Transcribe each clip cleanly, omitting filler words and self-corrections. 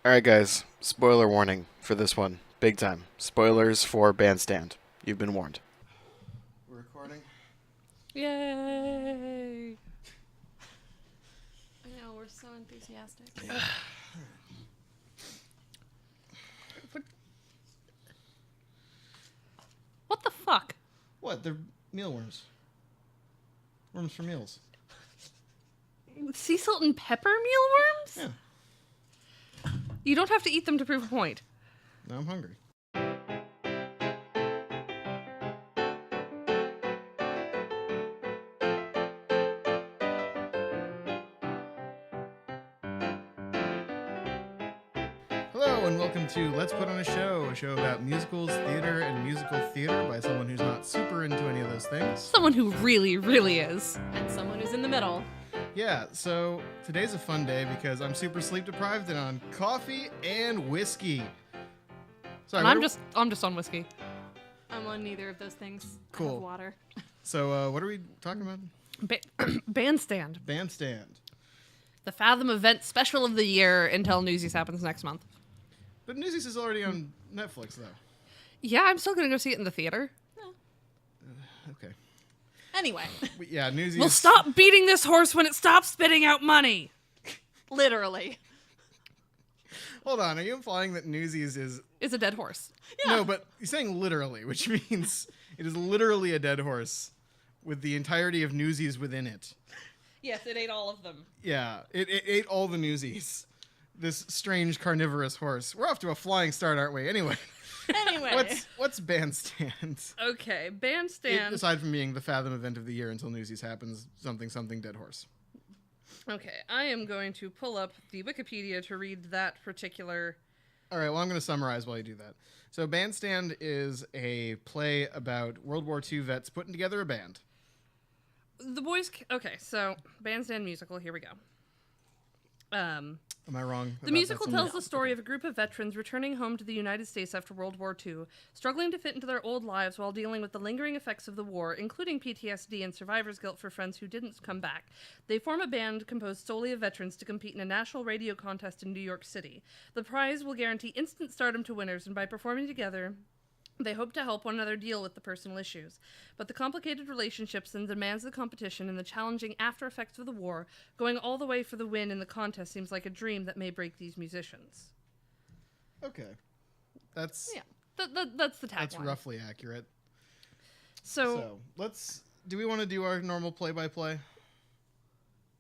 Alright, guys. Spoiler warning for this one. Big time. Spoilers for Bandstand. You've been warned. We're recording? Yay! I know, we're so enthusiastic. What the fuck? What? They're mealworms. Worms for meals. Sea salt and pepper mealworms? Yeah. You don't have to eat them to prove a point. Now I'm hungry. Hello and welcome to Let's Put on a show about musicals, theater, and musical theater by someone who's not super into any of those things. Someone who really, really is. And someone who's in the middle. Yeah, so today's a fun day because I'm super sleep deprived and on coffee and whiskey. Sorry, And I'm just on whiskey. I'm on neither of those things. I Cool. have water. So what are we talking about? Bandstand. Bandstand. The Fathom event special of the year until Newsies happens next month. But Newsies is already on Netflix, though. Yeah, I'm still gonna go see it in the theater. Okay. Anyway, Yeah, Newsies. We'll stop beating this horse when it stops spitting out money. literally. Hold on, are you implying that Newsies is... It's a dead horse. Yeah. No, but you're saying literally, which means it is literally a dead horse with the entirety of Newsies within it. Yes, it ate all of them. Yeah, it ate all the Newsies. This strange carnivorous horse. We're off to a flying start, aren't we? Anyway, Anyway. what's Bandstand? Okay, Bandstand. Aside from being the Fathom event of the year until Newsies happens, something dead horse. Okay, I am going to pull up the Wikipedia to read that particular. All right, well, I'm going to summarize while you do that. So Bandstand is a play about World War II vets putting together a band. The boys. Okay, so Bandstand musical. Here we go. Am I wrong? The musical tells the story of a group of veterans returning home to the United States after World War II, struggling to fit into their old lives while dealing with the lingering effects of the war, including PTSD and survivor's guilt for friends who didn't come back. They form a band composed solely of veterans to compete in a national radio contest in New York City. The prize will guarantee instant stardom to winners, and by performing together, they hope to help one another deal with the personal issues. But the complicated relationships and demands of the competition and the challenging after effects of the war, going all the way for the win in the contest seems like a dream that may break these musicians. Okay. That's Yeah, that's the tagline. that's roughly accurate. So, let's... Do we want to do our normal play-by-play?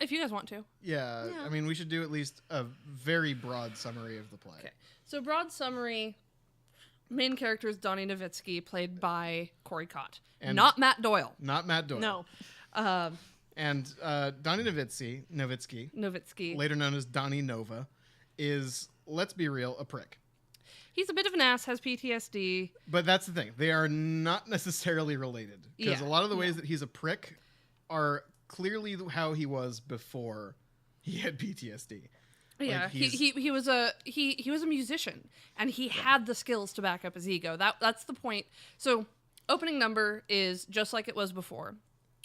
if you guys want to. Yeah, Yeah. I mean, we should do at least a very broad summary of the play. Okay. So, broad summary. Main character is Donnie Nowitzki, played by Corey Cott. And- Not Matt Doyle. Not Matt Doyle. No. And Donnie Nowitzki, later known as Donnie Nova, is, let's be real, a prick. He's a bit of an ass, has PTSD. But that's the thing. They are not necessarily related. Because Yeah. a lot of the ways that he's a prick are clearly how he was before he had PTSD. Yeah, Like, he was a musician, and he had the skills to back up his ego. That's the point. So, opening number is just like it was before,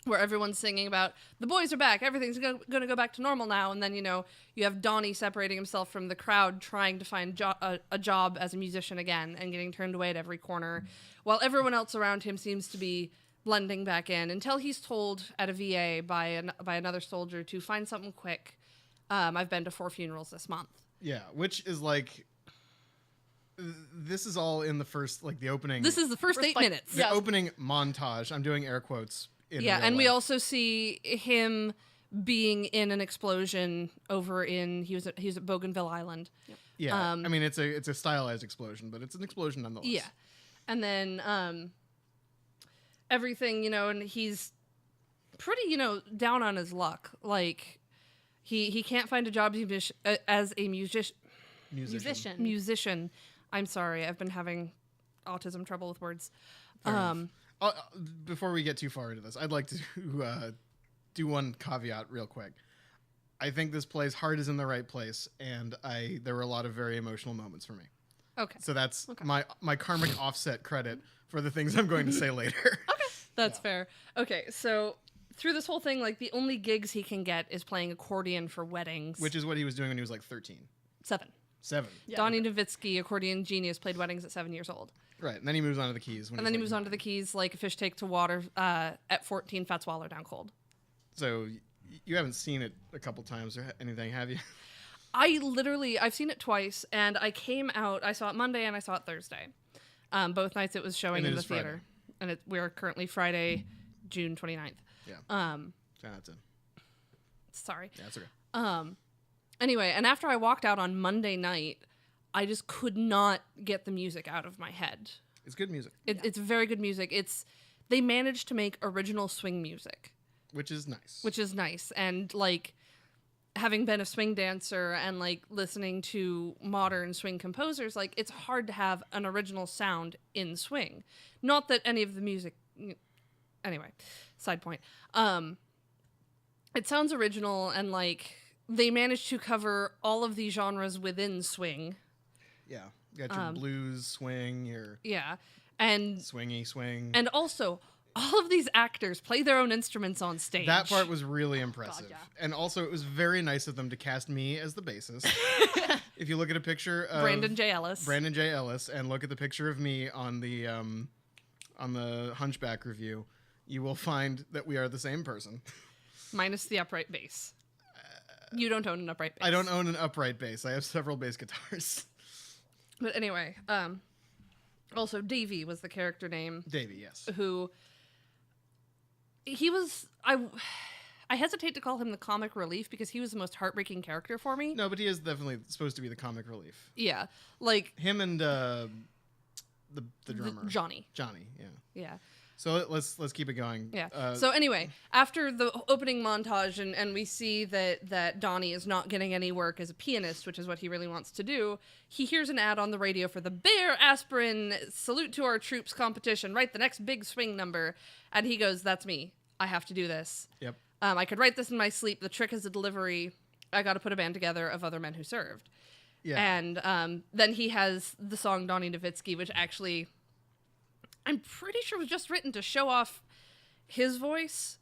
where everyone's singing about the boys are back, everything's going to go back to normal now, and then you have Donnie separating himself from the crowd, trying to find a job as a musician again, and getting turned away at every corner, while everyone else around him seems to be blending back in until he's told at a VA by another soldier to find something quick. I've been to 4 funerals this month. Yeah, which is like... This is all in the first, like, the opening... This is the first 8 minutes. The opening montage. I'm doing air quotes in Yeah, real and we life. also see him being in an explosion over in... He was at Bougainville Island. Yeah, I mean, it's a stylized explosion, but it's an explosion nonetheless. Yeah. And then everything, and he's pretty, down on his luck. Like... He can't find a job as a musician. I'm sorry, I've been having autism trouble with words. Before we get too far into this, I'd like to do one caveat real quick. I think this play's heart is in the right place, and there were a lot of very emotional moments for me. Okay. So that's my karmic offset credit for the things I'm going to say later. That's fair. Okay, so... Through this whole thing, like, the only gigs he can get is playing accordion for weddings. Which is what he was doing when he was like 13. 7. 7. Yeah. Donnie Nowitzki, accordion genius, played weddings at 7 years old. Right, and then he moves on to the keys. And then he moves on to the keys like a fish take to water at 14, fat swallow down cold. So you haven't seen it a couple times or anything, have you? I've seen it twice, and I saw it Monday and I saw it Thursday. Both nights it was showing And it in the is Friday. theater. And we're currently Friday, June 29th. Yeah. That's it. Sorry. Yeah, that's okay. Anyway, and after I walked out on Monday night, I just could not get the music out of my head. It's good music, It's very good music. They managed to make original swing music, which is nice. which is nice. And like having been a swing dancer and like listening to modern swing composers, like it's hard to have an original sound in swing. Not that any of the music, anyway, side point. It sounds original, and like they managed to cover all of the genres within swing. Yeah, you got your blues swing, your And swingy swing. and also all of these actors play their own instruments on stage. That part was really impressive. yeah. And also, it was very nice of them to cast me as the bassist. If you look at a picture of Brandon J. Ellis. And look at the picture of me on the Hunchback review, you will find that we are the same person. Minus the upright bass. You don't own an upright bass. I don't own an upright bass. I have several bass guitars. But anyway, also Davey was the character name. Davey, yes. Who he was. I hesitate to call him the comic relief because he was the most heartbreaking character for me. No, but he is definitely supposed to be the comic relief. Yeah, like Him and the drummer. Johnny. Johnny, yeah. Yeah. So let's keep it going. Yeah. So anyway, after the opening montage and we see that Donnie is not getting any work as a pianist, which is what he really wants to do, he hears an ad on the radio for the Bayer Aspirin Salute to Our Troops competition, right? The next big swing number. And he goes, that's me. I have to do this. Yep. I could write this in my sleep. The trick is the delivery. I got to put a band together of other men who served. Yeah. And then he has the song Donnie Nowitzki, which actually I'm pretty sure was just written to show off his voice.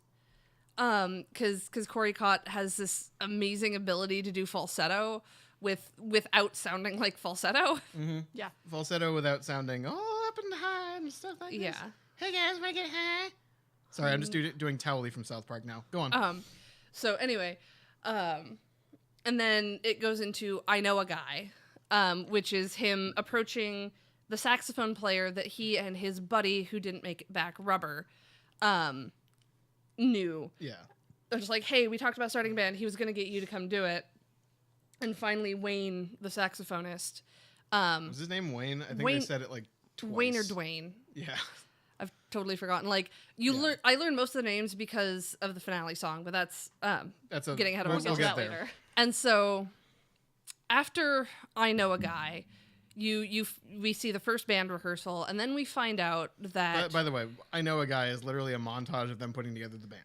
Because Corey Cott has this amazing ability to do falsetto without sounding like falsetto. Mm-hmm. Yeah. Falsetto without sounding all up and high and stuff like this. Yeah. Hey guys, wanna get high? Sorry, I'm just doing Towley from South Park now. Go on. So anyway, and then it goes into I Know a Guy, which is him approaching the saxophone player that he and his buddy who didn't make it back, Rubber, knew. Yeah. They're just like, hey, we talked about starting a band. He was going to get you to come do it. And finally, Wayne, the saxophonist. Was his name Wayne? I think Wayne- they said it like twice. Wayne or Dwayne. Yeah. I've totally forgotten. Like I learned most of the names because of the finale song, but that's getting ahead of we'll ourselves. get That there. later. And so, after I Know a Guy, we see the first band rehearsal, and then we find out that By the way, I Know a Guy is literally a montage of them putting together the band.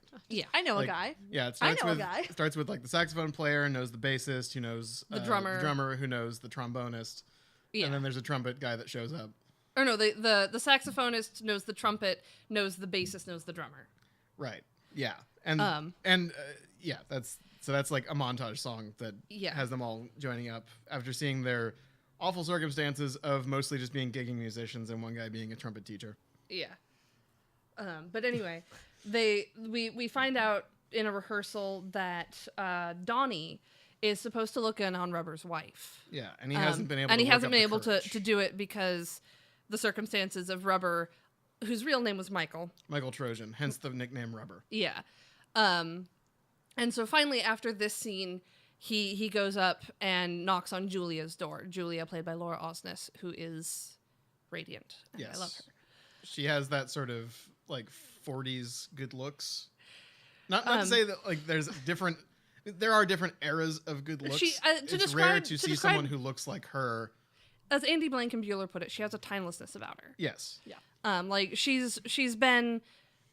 I know Like, a guy. Yeah, it I starts know a with guy. starts with like the saxophone player knows the bassist, who knows The drummer. who knows the trombonist, yeah. and then there's a trumpet guy that shows up. Or no, the saxophonist knows the trumpet, knows the bassist, knows the drummer. Right. Yeah. And yeah, that's like a montage song that Yeah. has them all joining up after seeing their awful circumstances of mostly just being gigging musicians and one guy being a trumpet teacher. Yeah. But anyway, we find out in a rehearsal that Donnie is supposed to look in on Rubber's wife. Yeah, and he hasn't been able. And to he work hasn't up been the able courage. to do it because the circumstances of Rubber, whose real name was Michael. Michael Trojan, hence the nickname Rubber. Yeah. And so finally, after this scene, he goes up and knocks on Julia's door. Julia, played by Laura Osnes, who is radiant. And Yes. I love her. She has that sort of like 40s good looks. Not to say that like there are different eras of good looks. It's rare to see someone who looks like her. As Andy Blankenbuehler put it, she has a timelessness about her. Yes. Yeah. Like she's been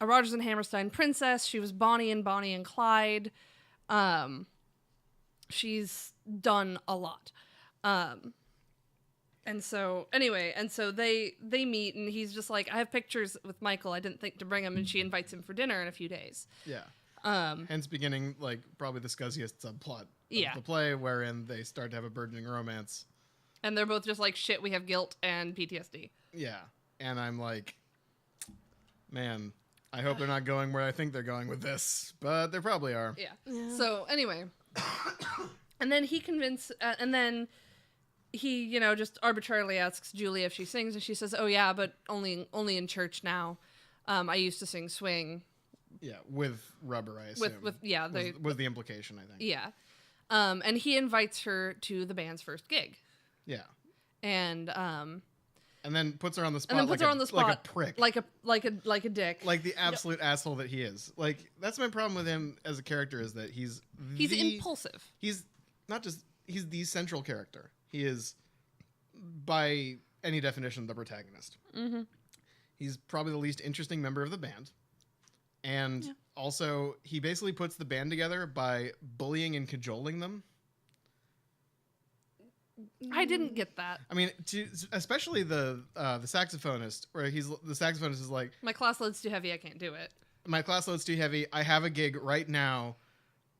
a Rodgers and Hammerstein princess. She was Bonnie and Clyde. She's done a lot. And so they meet, and he's just like, I have pictures with Michael. I didn't think to bring him, and she invites him for dinner in a few days. Yeah. Hence beginning like probably the scuzziest subplot of Yeah. the play, wherein they start to have a burgeoning romance. And they're both just like, shit, we have guilt and PTSD. Yeah. And I'm like, man, I hope they're not going where I think they're going with this, but they probably are. Yeah. So anyway, and then he, just arbitrarily asks Julie if she sings, and she says, "Oh yeah, but only in church now. I used to sing swing." Yeah, with rubber, I assume. Was the implication, I think. Yeah. And he invites her to the band's first gig. Yeah. And then puts her on the spot. Like a prick. Like a dick. Like the absolute asshole that he is. Like, that's my problem with him as a character, is that he's impulsive. He's the central character. He is, by any definition, the protagonist. Mm-hmm. He's probably the least interesting member of the band. And also, he basically puts the band together by bullying and cajoling them. I didn't get that. I mean, especially the saxophonist, where the saxophonist is like, my class load's too heavy, I can't do it. My class load's too heavy, I have a gig right now,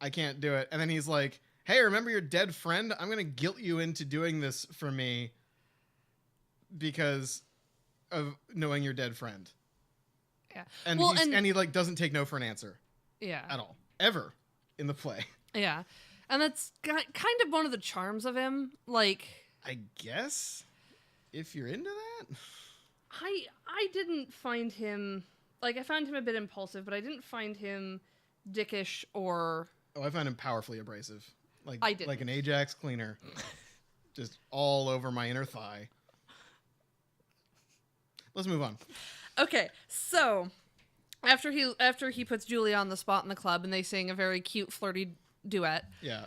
I can't do it. And then he's like, hey, remember your dead friend? I'm going to guilt you into doing this for me because of knowing your dead friend. Yeah. And he like doesn't take no for an answer. Yeah. At all. Ever in the play. Yeah. And that's kind of one of the charms of him. Like, I guess, if you're into that. I didn't find him, like, I found him a bit impulsive, but I didn't find him dickish or... Oh, I found him powerfully abrasive. Like an Ajax cleaner. Just all over my inner thigh. Let's move on. Okay, so after he puts Julie on the spot in the club and they sing a very cute, flirty duet. Yeah,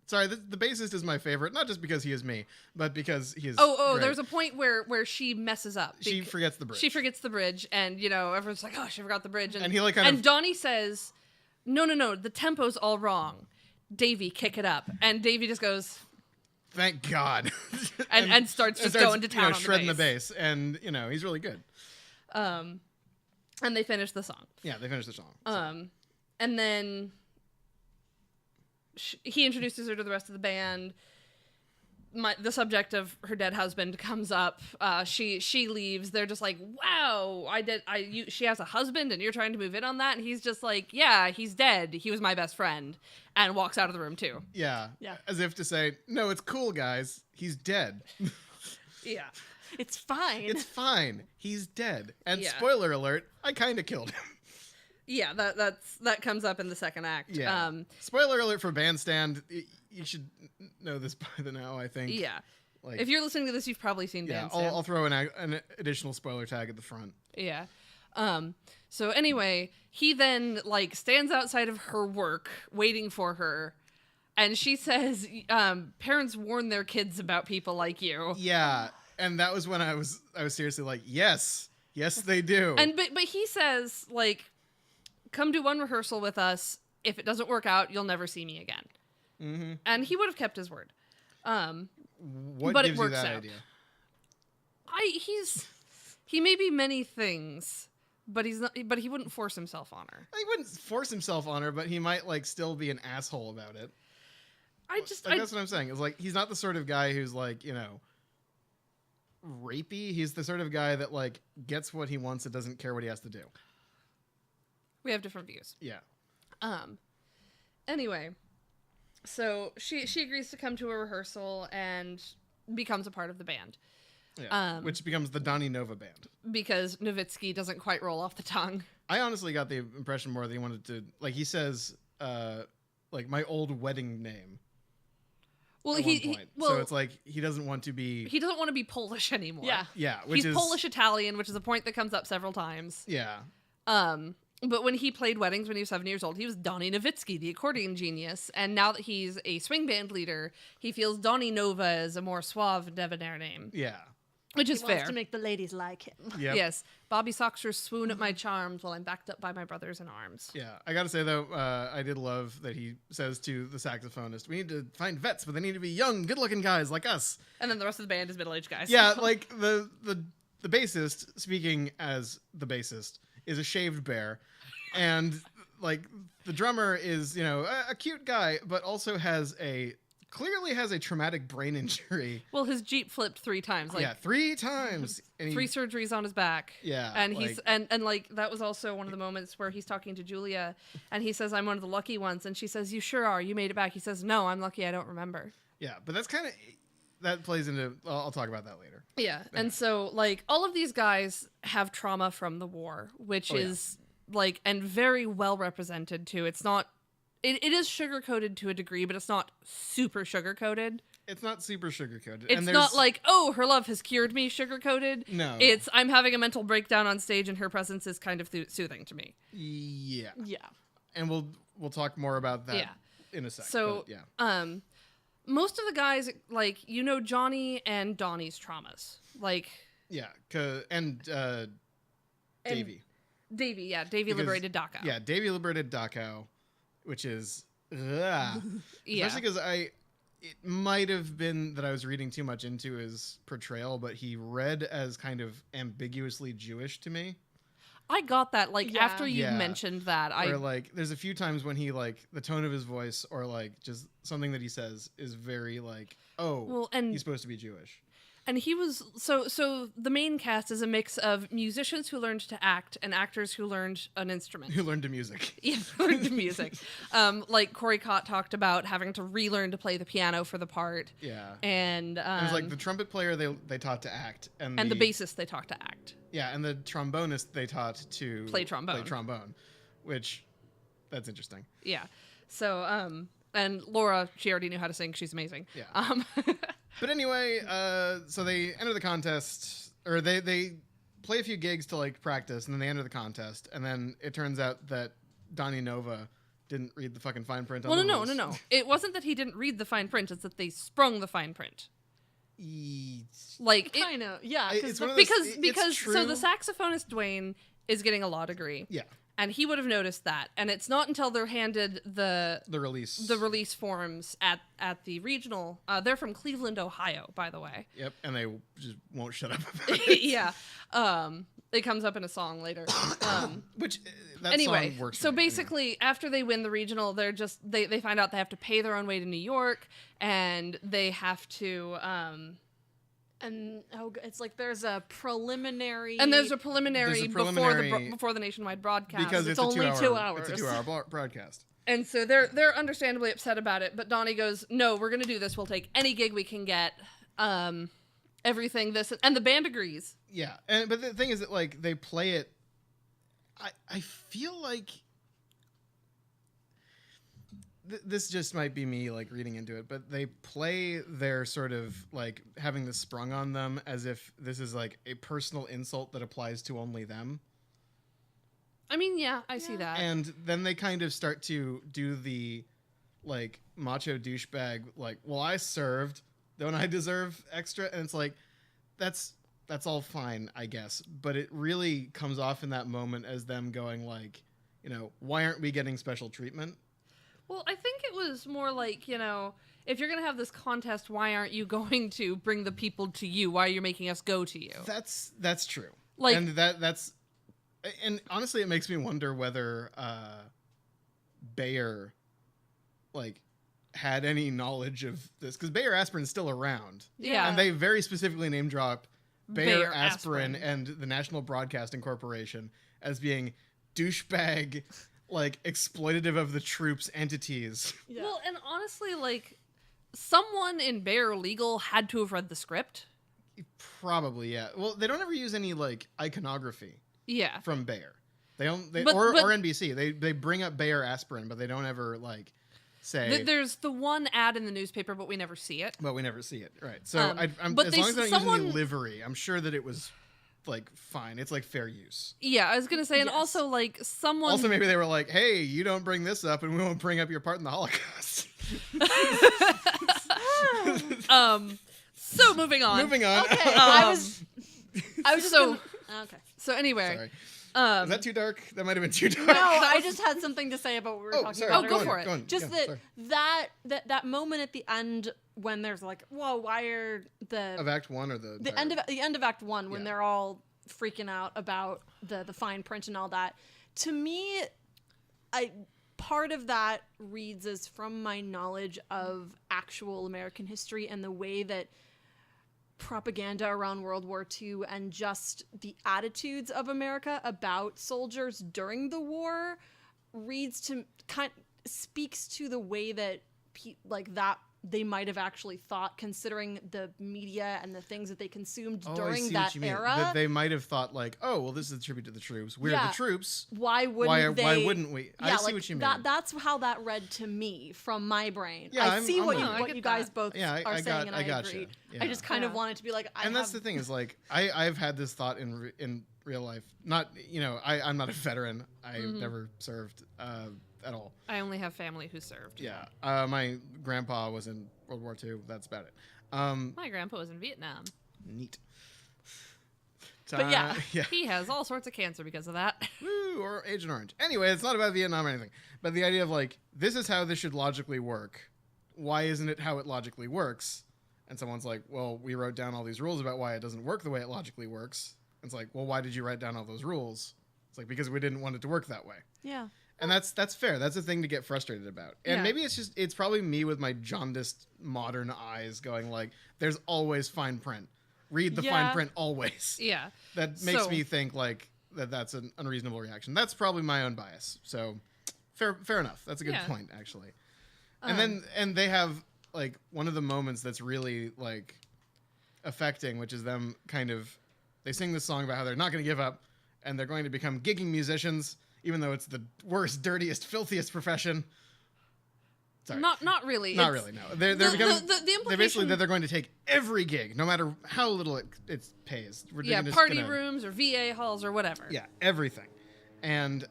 sorry, the bassist is my favorite, not just because he is me, but because he is. Oh, there's a point where she messes up. She forgets the bridge. She forgets the bridge, and everyone's like, "Oh, she forgot the bridge." And he and Donnie says, "No, the tempo's all wrong. Davey, kick it up." And Davey just goes, "Thank God," and starts going to town on shredding the bass, and he's really good. And they finish the song. Yeah, they finish the song. And then he introduces her to the rest of the band. The subject of her dead husband comes up. She leaves. They're just like, "Wow, she has a husband, and you're trying to move in on that." And he's just like, "Yeah, he's dead. He was my best friend," and walks out of the room too. Yeah. As if to say, "No, it's cool, guys. He's dead." Yeah, it's fine. It's fine. He's dead. And spoiler alert, I kind of killed him. Yeah, that comes up in the second act. Yeah. Spoiler alert for Bandstand. You should know this by the now, I think. Yeah. Like, if you're listening to this, you've probably seen Bandstand. I'll throw an additional spoiler tag at the front. Yeah. So anyway, he then stands outside of her work waiting for her, and she says, "Parents warn their kids about people like you." Yeah. And that was when I was seriously like, yes, they do. And but he says, "Come do one rehearsal with us. If it doesn't work out, you'll never see me again." Mm-hmm. And he would have kept his word. What but gives it works you that out. idea? He may be many things, but he's not. But he wouldn't force himself on her. He wouldn't force himself on her, but he might still be an asshole about it. That's what I'm saying. It's he's not the sort of guy who's rapey. He's the sort of guy that gets what he wants and doesn't care what he has to do. We have different views. Yeah. Anyway, so she agrees to come to a rehearsal and becomes a part of the band. Yeah. Which becomes the Donnie Nova band. Because Nowitzki doesn't quite roll off the tongue. I honestly got the impression more that he wanted to he says my old wedding name. Well, so it's he doesn't want to be. He doesn't want to be Polish anymore. Yeah. He's Polish Italian, which is a point that comes up several times. Yeah. But when he played weddings when he was 7 years old, he was Donnie Nowitzki, the accordion genius. And now that he's a swing band leader, he feels Donnie Nova is a more suave, debonair name. Yeah. Which is fair. He wants to make the ladies like him. Yep. Yes. Bobby Soxer swoon at my charms while I'm backed up by my brothers in arms. Yeah. I gotta say, though, I did love that he says to the saxophonist, "We need to find vets, but they need to be young, good-looking guys like us." And then the rest of the band is middle-aged guys. Yeah, the bassist, speaking as the bassist, is a shaved bear. And, the drummer is, a cute guy, but also has a clearly has a traumatic brain injury. Well, his Jeep flipped 3 times. 3 times. And 3 surgeries on his back. Yeah. And he's and that was also one of the moments where he's talking to Julia, and he says, "I'm one of the lucky ones," and she says, "You sure are. You made it back." He says, "No, I'm lucky. I don't remember." Yeah, but that's kind of that plays into. I'll talk about that later. Yeah, and so all of these guys have trauma from the war, which is and very well represented too. It's not. It is sugar-coated to a degree, but it's not super sugar-coated. It's not super sugar-coated. It's not like, oh, her love has cured me sugar-coated. No. It's, I'm having a mental breakdown on stage and her presence is kind of soothing to me. Yeah. Yeah. And we'll talk more about that in a sec. So, most of the guys, Johnny and Donnie's traumas. Yeah, and Davey. Davey liberated Dachau. Yeah, Davey liberated Dachau. Which is, especially because it might have been that I was reading too much into his portrayal, but he read as kind of ambiguously Jewish to me. I got that, after you mentioned that. Or, there's a few times when he, the tone of his voice or, just something that he says is very, he's supposed to be Jewish. And he was so the main cast is a mix of musicians who learned to act and actors who learned an instrument. Who learned the music. Yeah, learned the music. Corey Cott talked about having to relearn to play the piano for the part. Yeah. And it was the trumpet player they taught to act and the bassist they taught to act. Yeah, and the trombonist they taught to play trombone. Which that's interesting. Yeah. So and Laura, she already knew how to sing. She's amazing. Yeah. But anyway, so they enter the contest, or they play a few gigs to practice, and then they enter the contest, and then it turns out that Donnie Nova didn't read the fucking fine print. Well, no. It wasn't that he didn't read the fine print; it's that they sprung the fine print. Kind of, yeah. Because so the saxophonist Dwayne is getting a law degree. Yeah. And he would have noticed that. And it's not until they're handed the release forms at the regional. They're from Cleveland, Ohio, by the way. Yep, and they just won't shut up about it. Yeah. It comes up in a song later. Which that song works. So basically, after they win the regional, they're just they find out they have to pay their own way to New York, and they have to. And it's there's a preliminary. And there's a preliminary before the nationwide broadcast. Because it's only 2 hours. It's a 2-hour broadcast. And so they're understandably upset about it. But Donnie goes, "No, we're going to do this. We'll take any gig we can get. Everything this and the band agrees." Yeah, but the thing is that they play it. I feel like. This just might be me reading into it, but they play their sort of having this sprung on them as if this is a personal insult that applies to only them. I mean, yeah, I see that. And then they kind of start to do the macho douchebag well, I served, don't I deserve extra? And it's that's all fine, I guess, but it really comes off in that moment as them going why aren't we getting special treatment? Well, I think it was more if you're going to have this contest, why aren't you going to bring the people to you? Why are you making us go to you? That's true. And and honestly, it makes me wonder whether Bayer had any knowledge of this, because Bayer Aspirin's still around. Yeah. And they very specifically name drop Bayer Aspirin and the National Broadcasting Corporation as being douchebag exploitative of the troops entities. Yeah. Well, and honestly, someone in Bayer Legal had to have read the script. Probably, yeah. Well, they don't ever use any iconography. Yeah. From Bayer. They don't. Or NBC. They bring up Bayer Aspirin, but they don't ever say. There's the one ad in the newspaper, but we never see it. Right. So as long as they don't use any livery, I'm sure that it was. Fine, it's fair use. Yeah, I was gonna say, and also someone. Also, maybe they were hey, you don't bring this up, and we won't bring up your part in the Holocaust. So moving on. Okay, I was just okay. So anyway, sorry. Is that too dark? That might have been too dark. No, I just had something to say about what we were talking about. Go for it. Just that moment at the end when there's whoa, why are of Act 1 or the end of Act 1 when they're all freaking out about the fine print and all that. To me, part of that reads as from my knowledge of actual American history and the way that propaganda around World War II and just the attitudes of America about soldiers during the war speaks to the way that that they might have actually thought, considering the media and the things that they consumed during that era. That they might have thought like, oh, well, this is a tribute to the troops. We're the troops. Why wouldn't we? I see what you mean. That's how that read to me from my brain. Yeah, I see what you guys both are saying, and I agree. Yeah. I just kind of wanted to be like, that's the thing is like, I've had this thought in real life. Not, I'm not a veteran. I never served at all. I only have family who served. Yeah. My grandpa was in World War II. That's about it. My grandpa was in Vietnam. Neat. But yeah, he has all sorts of cancer because of that. Woo, or Agent Orange. Anyway, it's not about Vietnam or anything. But the idea of like, this is how this should logically work. Why isn't it how it logically works? And someone's like, well, we wrote down all these rules about why it doesn't work the way it logically works. And it's like, well, why did you write down all those rules? It's like, because we didn't want it to work that way. Yeah. And that's fair. That's a thing to get frustrated about. And maybe it's probably me with my jaundiced modern eyes going like, there's always fine print. Read the fine print always. Yeah. That makes me think like that's an unreasonable reaction. That's probably my own bias. So fair enough. That's a good point, actually. And they have like one of the moments that's really like affecting, which is them kind of, they sing this song about how they're not going to give up and they're going to become gigging musicians, even though it's the worst, dirtiest, filthiest profession. Sorry. Not really. Not really, no. They're basically that they're going to take every gig, no matter how little it pays. Party rooms or VA halls or whatever. Yeah, everything. And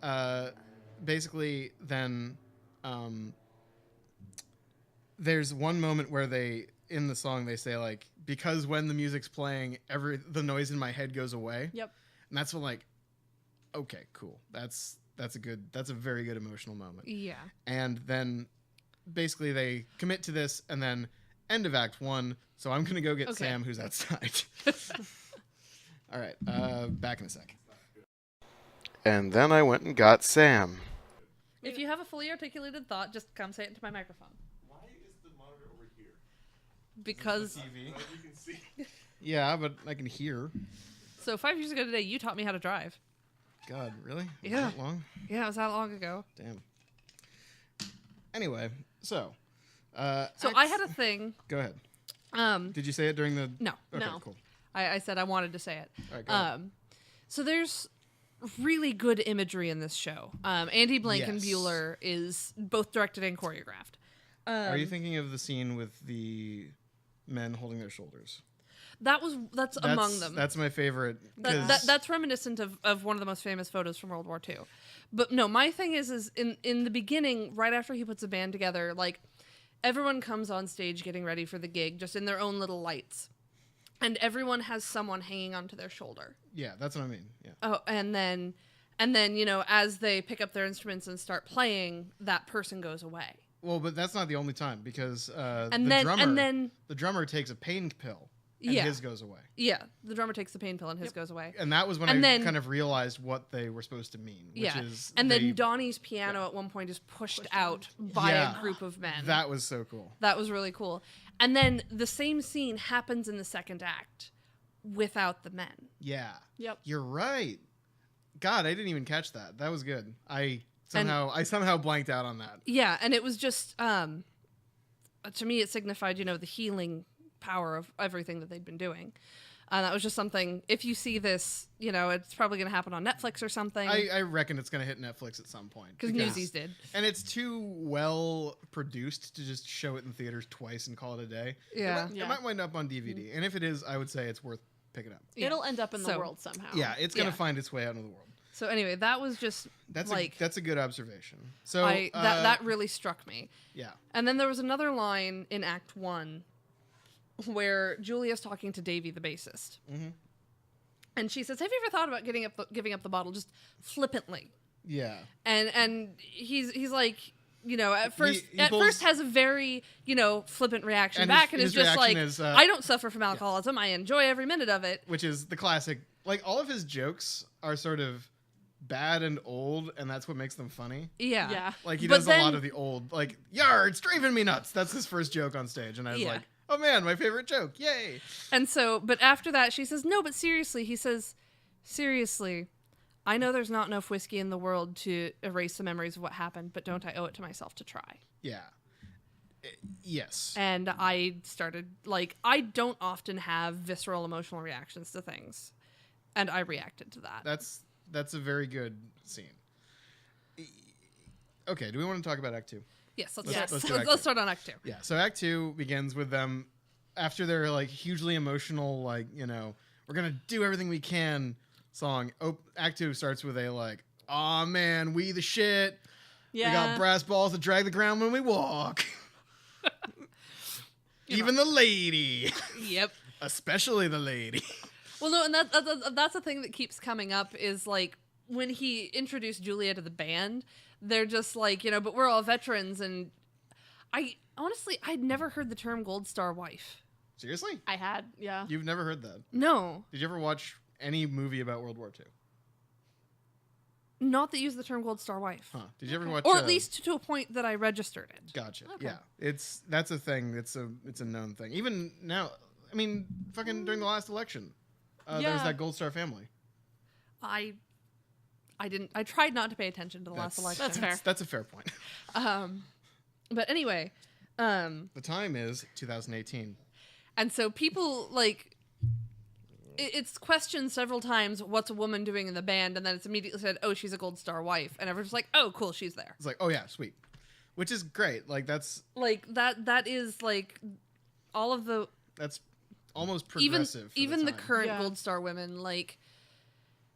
basically then there's one moment where in the song, they say like, because when the music's playing, the noise in my head goes away. Yep. And that's when like, okay, cool. That's a very good emotional moment. Yeah. And then basically they commit to this, and then end of Act 1. So I'm going to go get Sam, who's outside. All right. Back in a sec. And then I went and got Sam. If you have a fully articulated thought, just come say it into my microphone. Why is the monitor over here? Because TV. You can see. Yeah, but I can hear. So 5 years ago today, you taught me how to drive. God, really? Was Yeah. that long? Yeah, it was that long ago. Damn. Anyway, so I had a thing. Go ahead. Did you say it during the? No. Okay, No. cool. I said I wanted to say it. All right, go ahead. So there's really good imagery in this show. Andy Blankenbuehler Yes. is both directed and choreographed. Are you thinking of the scene with the men holding their shoulders? That's among them. That's my favorite. That's reminiscent of one of the most famous photos from World War II. But no, my thing is in the beginning, right after he puts a band together, like everyone comes on stage getting ready for the gig, just in their own little lights. And everyone has someone hanging onto their shoulder. Yeah, that's what I mean. Yeah. Oh, and then, as they pick up their instruments and start playing, that person goes away. Well, but that's not the only time, because the drummer takes a pain pill and his goes away. Yeah, the drummer takes the pain pill and his goes away. And that was when I kind of realized what they were supposed to mean. Which is then Donnie's piano at one point is pushed out by a group of men. That was so cool. That was really cool. And then the same scene happens in the second act without the men. Yeah. Yep. You're right. God, I didn't even catch that. That was good. I somehow blanked out on that. Yeah, and it was just to me it signified, the healing power of everything that they'd been doing. That was just something, if you see this, it's probably going to happen on Netflix or something. I reckon it's going to hit Netflix at some point. Because Newsies did. And it's too well produced to just show it in theaters twice and call it a day. Yeah. It might wind up on DVD. And if it is, I would say it's worth picking up. Yeah. It'll end up in the world somehow. Yeah, it's going to find its way out into the world. So anyway, that was just that's a good observation. So that really struck me. Yeah. And then there was another line in Act 1 where Julia's talking to Davy, the bassist. Mm-hmm. And she says, "Have you ever thought about giving up the bottle just flippantly?" Yeah. And he's like, at first has a very, flippant reaction back, and is just like, I don't suffer from alcoholism. I enjoy every minute of it. Which is the classic. Like, all of his jokes are sort of bad and old, and that's what makes them funny. Yeah. Yeah. Like he But does then- a lot of the old, like, "Yar, it's driving me nuts." That's his first joke on stage, and I was Yeah. like, "Oh man, my favorite joke! Yay!" And so, but after that, she says, "No, but seriously," he says, "Seriously, I know there's not enough whiskey in the world to erase the memories of what happened, but don't I owe it to myself to try?" Yeah. Yes. And I started, like, I don't often have visceral emotional reactions to things. And I reacted to that. That's a very good scene. Okay, do we want to talk about Act 2? Yes, let's do Act let's two. start on Act 2. Yeah, so Act 2 begins with them after their like hugely emotional, like, you know, we're gonna do everything we can song. Act 2 starts with a like, "Aw man, we the shit. Yeah. We got brass balls to drag the ground when we walk." Even the lady. Yep. Especially the lady. Well, no, and that's the thing that keeps coming up is, like, when he introduced Julia to the band, they're just like, you know, but we're all veterans, and I'd never heard the term Gold Star wife. Seriously? I had, yeah. You've never heard that? No. Did you ever watch any movie about World War II? Not that use the term Gold Star wife. Huh. Did you ever watch Or at least to a point that I registered it. Gotcha. Okay. Yeah. That's a thing. It's a known thing. Even now, I mean, fucking during the last election, there's Yeah. that Gold Star family. I tried not to pay attention to the last election. That's fair. That's a fair point. But anyway, The time is 2018. and so people, like, it's questioned several times, what's a woman doing in the band? And then it's immediately said, oh, she's a Gold Star wife. And everyone's like, oh, cool, she's there. It's like, oh yeah, sweet. Which is great. Like that's That is, like, all of the... almost Even progressive. the time. current Yeah. Gold Star women, like,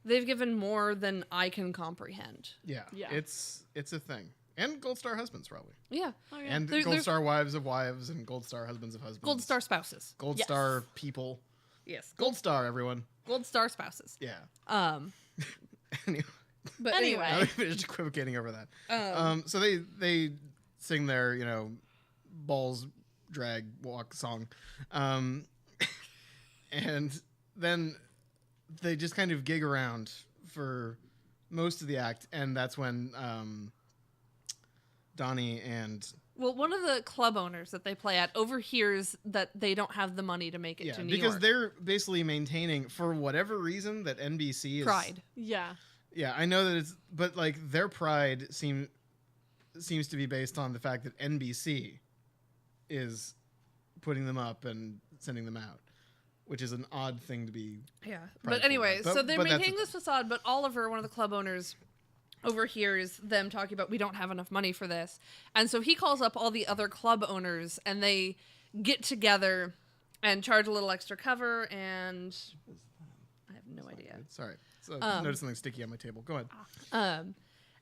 they've given more than I can comprehend. Yeah. Yeah. It's a thing. And Gold Star husbands probably. Yeah. Oh, yeah. And Gold there's Star wives of wives and Gold Star husbands of husbands. Gold Star spouses. Gold Yes. Star people. Yes. Gold Star, everyone. Gold Star spouses. Yeah. Anyway. But Anyway. I finished equivocating over that. So they sing their, you know, balls drag walk song, and then they just kind of gig around for most of the act, and that's when Donnie and Well, one of the club owners that they play at overhears that they don't have the money to make it to New because York. they're basically maintaining for whatever reason that NBC is Pride. Yeah. Yeah, I know that it's, but like their pride seems to be based on the fact that NBC is putting them up and sending them out, which is an odd thing to be. Yeah. prideful But anyway, about. so they're But that's maintaining the this facade, but Oliver, one of the club owners, overhears them talking about, we don't have enough money for this. And so he calls up all the other club owners, and they get together and charge a little extra cover, and I have no idea. Sorry, so I noticed something sticky on my table. Go ahead.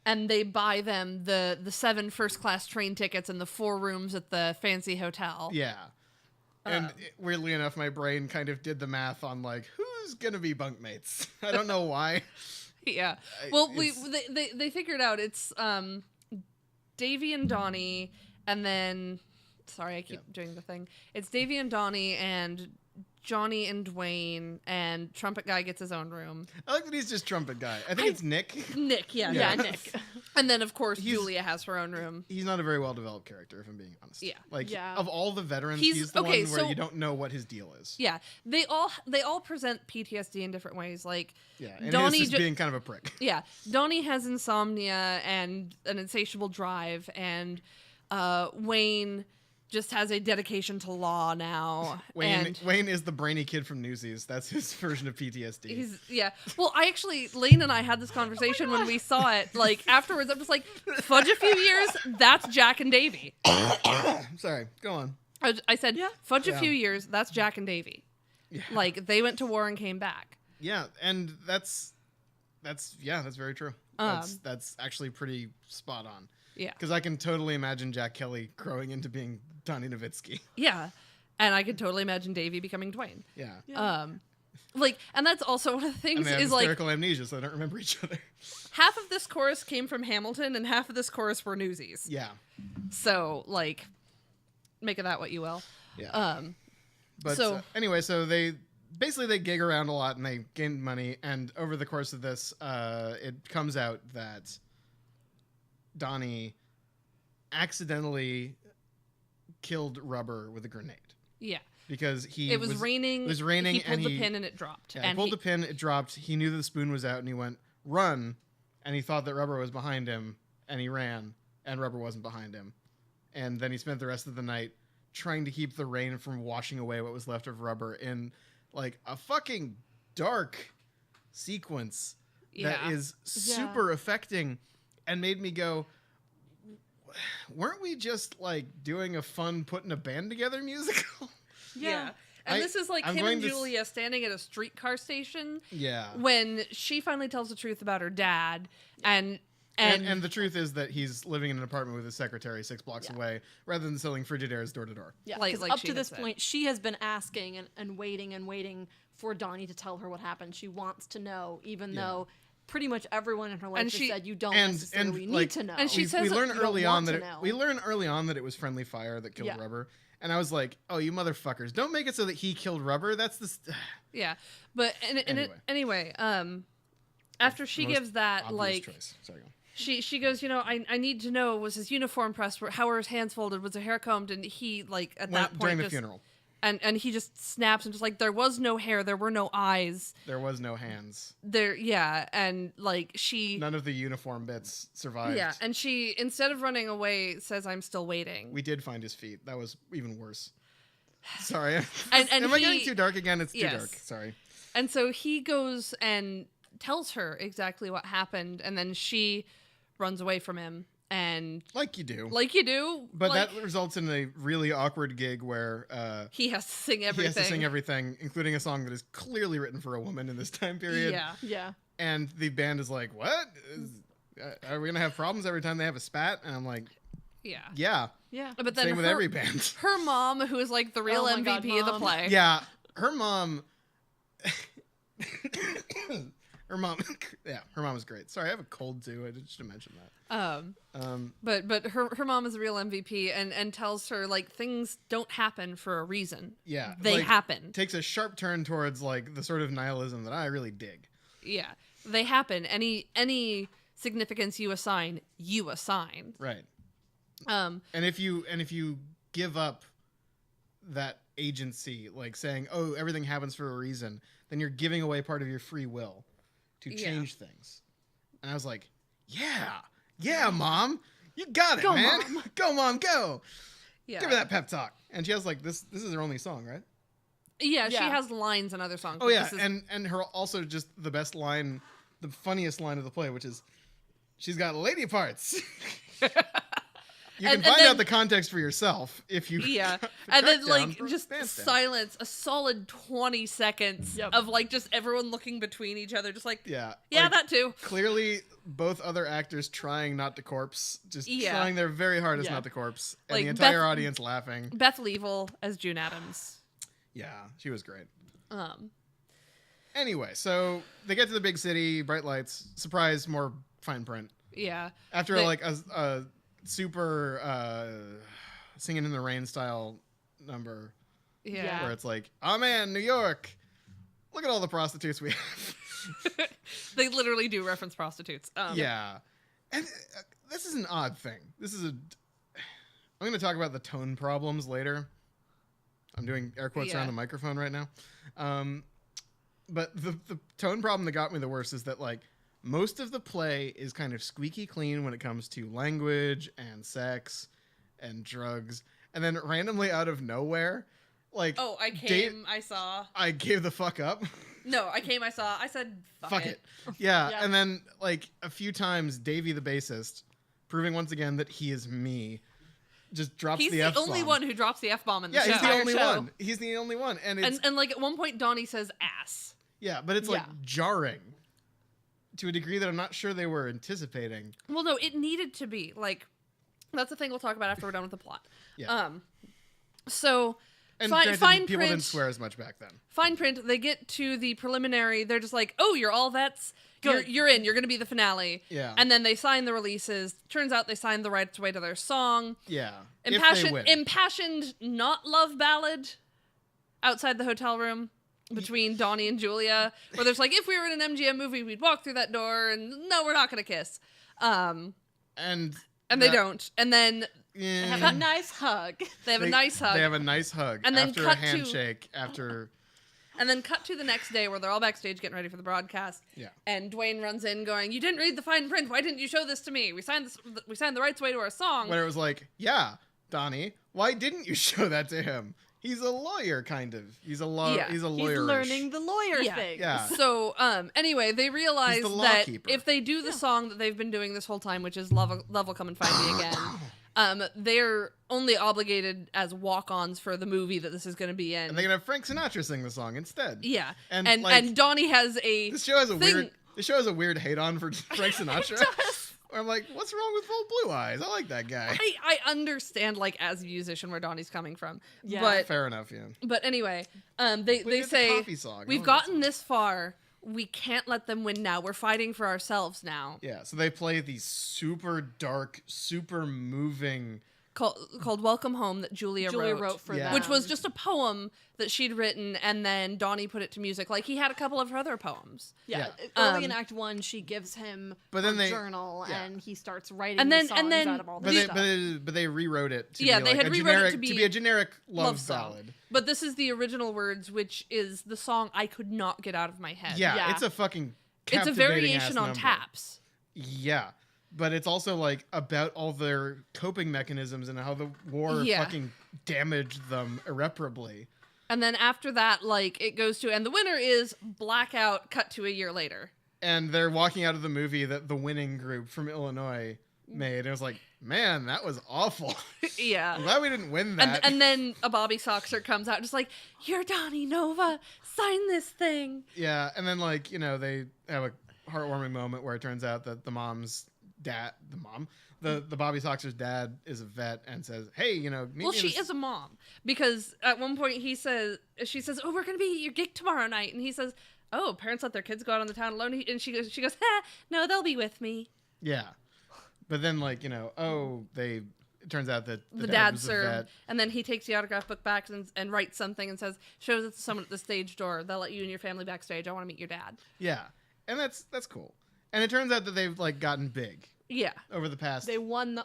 And they buy them the 7 first-class train tickets and the 4 rooms at the fancy hotel. Yeah, and weirdly enough, my brain kind of did the math on like who's gonna be bunkmates. I don't know why. Yeah. Well, they figured out it's Davy and Donnie, and then sorry, I keep doing the thing. It's Davy and Donnie and Johnny and Dwayne, and Trumpet Guy gets his own room. I like that he's just trumpet guy. I think it's Nick. Nick, yeah. Yeah, Nick. And then of course Julia has her own room. He's not a very well developed character, if I'm being honest. Yeah. Like Yeah. of all the veterans, He's- he's the okay, one where so- you don't know what his deal is. Yeah. They all present PTSD in different ways. Like Yeah, and Donnie his is ju- being kind of a prick. Yeah, Donnie has insomnia and an insatiable drive, and Wayne just has a dedication to law now. Wayne is the brainy kid from Newsies. That's his version of PTSD. Yeah. Well, Lane and I had this conversation when we saw it. Like afterwards, I'm just like, fudge a few years. That's Jack and Davy. Sorry, go on. I said, Yeah. fudge a Yeah. few years. That's Jack and Davy. Yeah. Like they went to war and came back. Yeah, and that's very true. That's actually pretty spot on. Yeah. Because I can totally imagine Jack Kelly growing into being Donnie Nowitzki. Yeah. And I could totally imagine Davy becoming Dwayne. Yeah. Like, and that's also one of the And things they have is like hysterical amnesia, so they don't remember each other. half of this chorus came from Hamilton and half of this chorus were Newsies. Yeah. So, like, make of that what you will. Yeah. But so- anyway, so they basically they gig around a lot and they gain money. And over the course of this, it comes out that Donnie accidentally killed Rubber with a grenade. Yeah. Because it was raining. It was raining, he pulled the pin and it dropped. Yeah, he pulled the pin, it dropped. He knew the spoon was out, and he went, run. And he thought that Rubber was behind him, and he ran, and Rubber wasn't behind him. And then he spent the rest of the night trying to keep the rain from washing away what was left of Rubber in, like, a fucking dark sequence that is super affecting and made me go, weren't we just, like, doing a fun putting a band together musical? Yeah. And this is like him and Julia standing at a streetcar station. Yeah. When she finally tells the truth about her dad. And the truth is that he's living in an apartment with his secretary 6 blocks away rather than selling Frigidaire's door to door. Yeah, because up to this point, she has been asking and waiting for Donnie to tell her what happened. She wants to know, even though pretty much everyone in her life has said you don't necessarily need to know. And she says we learn early on that it was friendly fire that killed Rubber. And I was like, oh, you motherfuckers, don't make it so that he killed Rubber. That's the... Yeah. But anyway, after she gives that, like... Choice. Sorry. She goes, I need to know, was his uniform pressed? How were his hands folded? Was her hair combed? And he, like, at that point... During the funeral. And he just snaps and just like, there was no hair, there were no eyes. There was no hands. And like none of the uniform bits survived. Yeah, and she, instead of running away, says, I'm still waiting. We did find his feet. That was even worse. Sorry. and Am I getting too dark again? It's too dark. Sorry. And so he goes and tells her exactly what happened, and then she runs away from him. And like you do, but that results in a really awkward gig where he has to sing everything, including a song that is clearly written for a woman in this time period. Yeah. And the band is like, "What? Are we gonna have problems every time they have a spat?" And I'm like, "Yeah." But then same with every band. Her mom, who is like the real MVP of the play. Yeah, her mom. Her mom is great. Sorry, I have a cold too. I should have mentioned that. But her mom is a real MVP and tells her like things don't happen for a reason. Yeah, they happen. Takes a sharp turn towards like the sort of nihilism that I really dig. Yeah, they happen. Any significance you assign. Right. And if you give up that agency, like saying, "Oh, everything happens for a reason," then you're giving away part of your free will to change things. And I was like, yeah, Mom, you got it, go, man. Mom. Go, Mom, go. Yeah. Give her that pep talk. And she has like this is her only song, right? Yeah, she has lines in other songs. Oh yeah, and her also just the best line, the funniest line of the play, which is, she's got lady parts. You can find out the context for yourself if you. Yeah, and then like just silence, a solid 20 seconds of like just everyone looking between each other, just like like, that too. Clearly, both other actors trying not to corpse, just trying their very hardest not to corpse, and like the entire audience laughing. Beth Leavel as June Adams. Yeah, she was great. Anyway, so they get to the big city, bright lights, surprise, more fine print. Yeah. After like a super Singing in the Rain style number. Yeah. Where it's like, oh man, New York, look at all the prostitutes we have. They literally do reference prostitutes. Yeah. And this is an odd thing. I'm going to talk about the tone problems later. I'm doing air quotes around the microphone right now. But the tone problem that got me the worst is that like, most of the play is kind of squeaky clean when it comes to language and sex and drugs. And then randomly out of nowhere, like... Oh, I saw... I gave the fuck up. No, I saw... I said, fuck it. Yeah, and then, like, a few times, Davey the bassist, proving once again that he is me, just drops the F-bomb. He's the only one who drops the F-bomb in the show. Yeah, he's the only one. He's the only one. And like, at one point, Donnie says ass. Yeah, but it's, like, jarring. To a degree that I'm not sure they were anticipating. Well, no, it needed to be. Like, that's the thing we'll talk about after we're done with the plot. Yeah. So, and fine people print, didn't swear as much back then. Fine print, they get to the preliminary, they're just like, oh, you're all vets? You're in, you're going to be the finale. Yeah. And then they sign the releases. Turns out they signed the rights away to their song. Yeah. Impassioned, not love ballad outside the hotel room. between Donnie and Julia, where there's like, if we were in an MGM movie, we'd walk through that door, and no, we're not gonna kiss. And they don't. And then they have a nice hug. They have a nice hug. They have a nice hug. And then after a handshake. And then cut to the next day where they're all backstage getting ready for the broadcast. Yeah. And Dwayne runs in going, "You didn't read the fine print. Why didn't you show this to me? We signed the rights away to our song." Where it was like, yeah, Donnie, why didn't you show that to him? He's a lawyer, kind of. He's a lawyer. He's learning the lawyer thing. Yeah. So, anyway, they realize that if they do the song that they've been doing this whole time, which is Love Will Come and Find Me Again, they're only obligated as walk-ons for the movie that this is going to be in. And they're going to have Frank Sinatra sing the song instead. Yeah. And and Donnie has a This show has a weird hate-on for Frank Sinatra. Where I'm like, what's wrong with Full Blue Eyes? I like that guy. I understand, like, as a musician, where Donnie's coming from. Yeah. But, fair enough, yeah. But anyway, they say, we've gotten this far. We can't let them win now. We're fighting for ourselves now. Yeah, so they play these super dark, super moving... Called Welcome Home that Julia wrote for them. Which was just a poem that she'd written, and then Donnie put it to music. Like, he had a couple of her other poems. Yeah. Early in Act 1, she gives him a journal, and he starts writing songs out of all this stuff. But they rewrote it to be a generic love ballad. But this is the original words, which is the song I could not get out of my head. Yeah. It's a fucking It's a variation on Taps. Yeah. But it's also like about all their coping mechanisms and how the war fucking damaged them irreparably. And then after that, like, it goes to, and the winner is Blackout, cut to a year later. And they're walking out of the movie that the winning group from Illinois made. And it was like, man, that was awful. Yeah. I'm glad we didn't win that. And then a Bobby Soxer comes out just like, "You're Donnie Nova, sign this thing." Yeah. And then, like, you know, they have a heartwarming moment where it turns out that the Bobby Soxer's dad is a vet and says, "Hey, you know, she is a mom," because at one point she says, "Oh, we're gonna be at your gig tomorrow night," and he says, "Oh, parents let their kids go out on the town alone," and she goes, "No, they'll be with me." Yeah, but then, like, you know, it turns out that the dad served, and then he takes the autograph book back and writes something and says, "Shows it to someone at the stage door. They'll let you and your family backstage. I want to meet your dad." Yeah, and that's cool. And it turns out that they've, like, gotten big. Yeah. Over the past... They won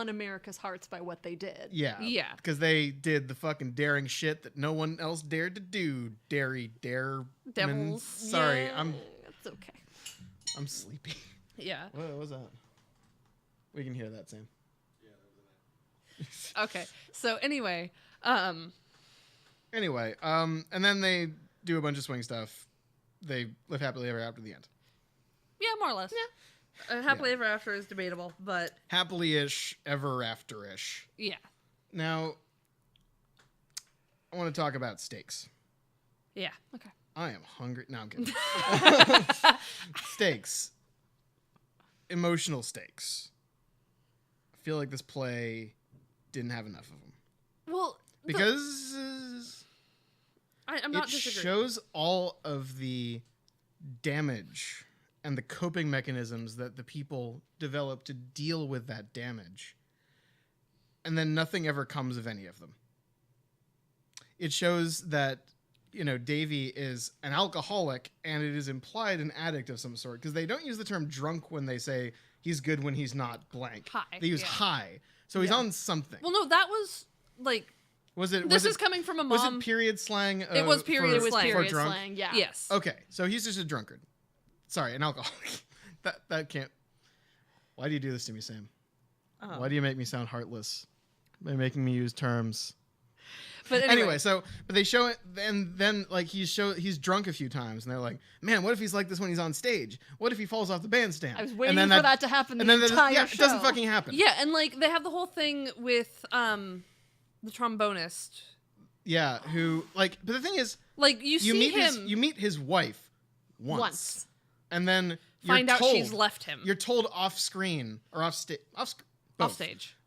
America's hearts by what they did. Yeah. Yeah. Because they did the fucking daring shit that no one else dared to do. Devils. Sorry, yeah, it's okay. I'm sleepy. Yeah. What was that? We can hear that, Sam. Yeah, that was an Okay. So anyway, and then they do a bunch of swing stuff. They live happily ever after the end. Yeah, more or less. Yeah. Happily ever after is debatable, but happily-ish, ever after-ish. Yeah. Now, I want to talk about stakes. Yeah. Okay. I am hungry. No, I'm kidding. Stakes. Emotional stakes. I feel like this play didn't have enough of them. Well, because I'm not disagreeing. It shows all of the damage and the coping mechanisms that the people develop to deal with that damage. And then nothing ever comes of any of them. It shows that, you know, Davy is an alcoholic, and it is implied an addict of some sort, because they don't use the term drunk when they say he's good when he's not blank. High. They use high. So he's on something. Well, no, that was like... This is coming from a mom. Was it period slang? It was period slang. For drunk? Slang, yeah. Yes. Okay, so he's just a drunkard. Sorry, an alcoholic. that can't... Why do you do this to me, Sam? Why do you make me sound heartless by making me use terms? But anyway, but they show it, and then like he's drunk a few times, and they're like, "Man, what if he's like this when he's on stage? What if he falls off the bandstand?" I was waiting for that to happen. The entire show. It doesn't fucking happen. Yeah, and like they have the whole thing with the trombonist. Yeah, who like? But the thing is, like you meet his wife once. And then find out she's left him. You're told off screen or off stage.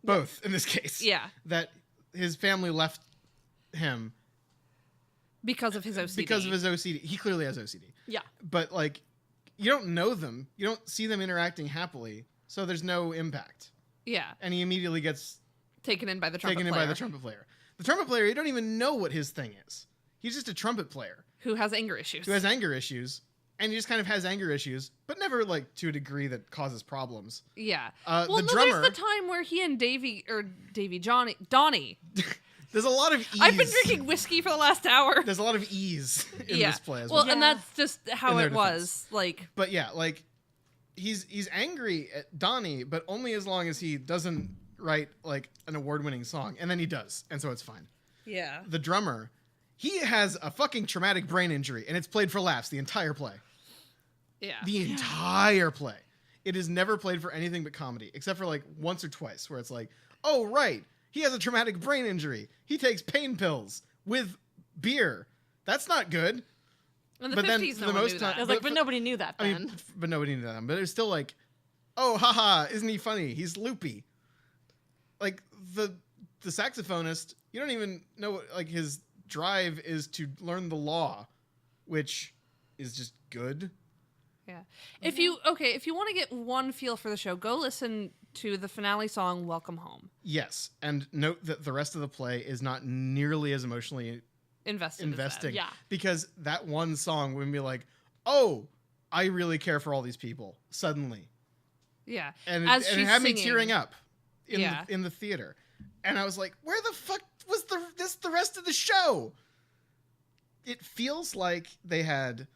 Both in this case. Yeah. That his family left him because of his OCD. Because of his OCD. He clearly has OCD. Yeah. But like, you don't know them. You don't see them interacting happily. So there's no impact. Yeah. And he immediately gets taken in by the trumpet player. The trumpet player, you don't even know what his thing is. He's just a trumpet player who has anger issues. And he just kind of has anger issues, but never like to a degree that causes problems. Yeah. The drummer, there's the time where he and Donnie. There's a lot of ease. I've been drinking whiskey for the last hour. There's a lot of ease in this play as well. Well, and that's just how it was. Like, but yeah, like he's angry at Donnie, but only as long as he doesn't write like an award-winning song, and then he does, and so it's fine. Yeah. The drummer, he has a fucking traumatic brain injury, and it's played for laughs the entire play. Yeah. The entire play. It is never played for anything but comedy, except for like once or twice, where it's like, oh right. He has a traumatic brain injury. He takes pain pills with beer. That's not good. In the 50s, no one knew that. I was like, but nobody knew that then. I mean, but nobody knew that. But it was still like, oh, haha, isn't he funny? He's loopy. Like, the saxophonist, you don't even know what, like, his drive is to learn the law, which is just good. Yeah. If you want to get one feel for the show, go listen to the finale song, Welcome Home. Yes. And note that the rest of the play is not nearly as emotionally investing. Yeah. Because that one song would be like, oh, I really care for all these people suddenly. Yeah. And it had me tearing up in the theater. And I was like, where the fuck was the rest of the show? It feels like they had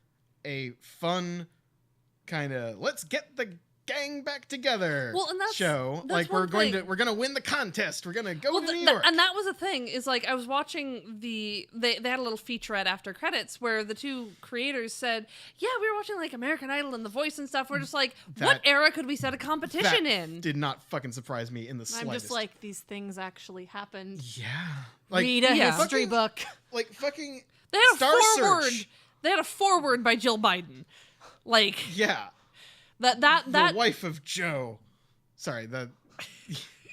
a fun kind of let's get the gang back together show. Like we're gonna win the contest. We're gonna go to New York. And that was the thing, is like I was watching they had a little featurette after credits where the two creators said, yeah, we were watching like American Idol and The Voice and stuff. We're just like, what era could we set a competition in? Did not fucking surprise me in the slightest. I'm just like, these things actually happened. Yeah. Like, read a history book. Like fucking they had Star Search. They had a foreword by Jill Biden. Like, yeah. The wife of Joe. Sorry,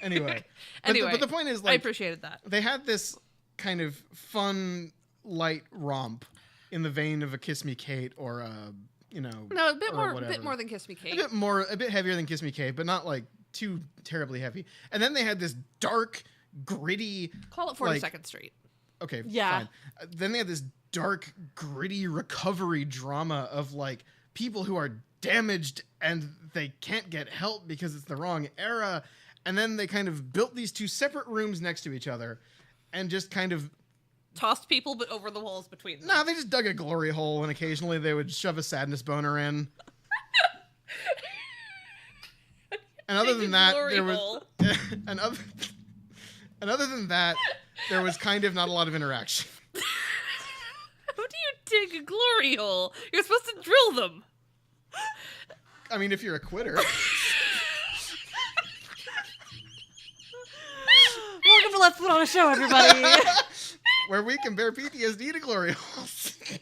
anyway. But the point is, like, I appreciated that. They had this kind of fun, light romp in the vein of a Kiss Me Kate or a bit more than Kiss Me Kate. A bit heavier than Kiss Me Kate, but not like too terribly heavy. And then they had this dark, gritty. Call it 42nd Street. Okay, yeah. Fine. Then they had this dark, gritty recovery drama of like people who are damaged and they can't get help because it's the wrong era. And then they kind of built these two separate rooms next to each other and just kind of tossed people but over the walls between them. No, they just dug a glory hole and occasionally they would shove a sadness boner in. And other than that, there was and other than that, there was kind of not a lot of interaction. How do you dig a glory hole? You're supposed to drill them. I mean, if you're a quitter. Welcome to Let's Put On a Show, everybody. Where we compare PTSD to glory holes. Okay.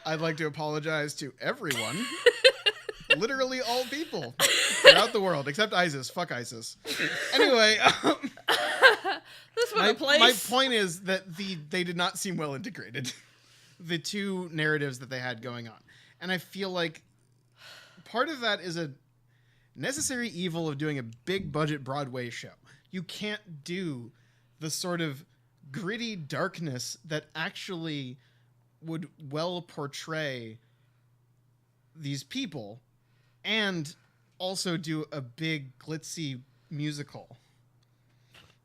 I'd like to apologize to everyone. Literally all people throughout the world, except ISIS. Fuck ISIS. Anyway, my point is that they did not seem well integrated. The two narratives that they had going on. And I feel like part of that is a necessary evil of doing a big budget Broadway show. You can't do the sort of gritty darkness that actually would well portray these people and also do a big glitzy musical.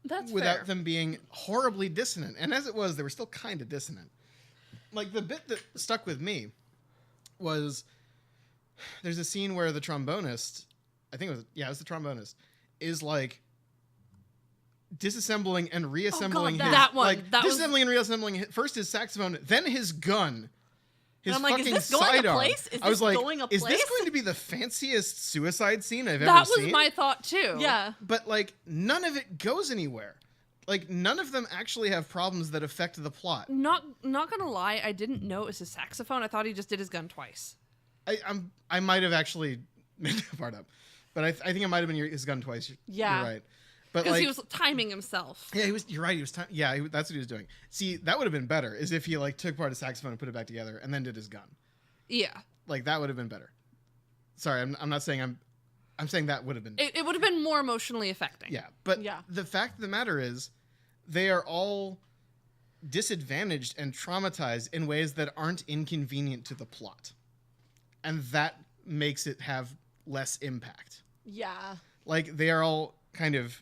That's without fair. them being horribly dissonant. And as it was, they were still kind of dissonant. Like, the bit that stuck with me was there's a scene where the trombonist, it was the trombonist, is like disassembling and reassembling disassembling and reassembling first his saxophone, then his gun. His I'm like, fucking is this going sidearm. a place? I was like, is this going to be the fanciest suicide scene I've ever seen? That was my thought too. Yeah. But like, none of it goes anywhere. Like, none of them actually have problems that affect the plot. Not gonna lie, I didn't know it was his saxophone. I thought he just did his gun twice. I might have actually made that part up, but I think it might have been his gun twice. Yeah. You're right. But because like, he was timing himself. Yeah, you're right. He was that's what he was doing. See, that would have been better, is if he like took apart a saxophone and put it back together and then did his gun. Yeah. Like, that would have been better. Sorry, I'm not saying I'm I'm saying that would have been... It would have been more emotionally affecting. Yeah, but the fact of the matter is they are all disadvantaged and traumatized in ways that aren't inconvenient to the plot. And that makes it have less impact. Yeah. Like, they are all kind of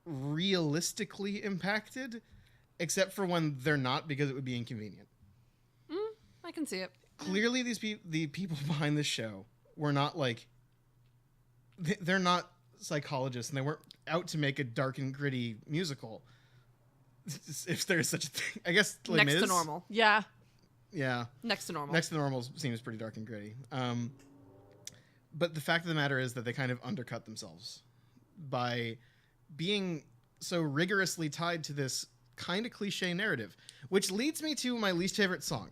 realistically impacted, except for when they're not, because it would be inconvenient. I can see it. Clearly, the people behind this show were not like... They're not psychologists, and they weren't out to make a dark and gritty musical. If there's such a thing. I guess Les Next Mis? to normal. Yeah. Yeah. Next to normal. Next to normal seems pretty dark and gritty. But the fact of the matter is that they kind of undercut themselves by being so rigorously tied to this kind of cliche narrative, which leads me to my least favorite song,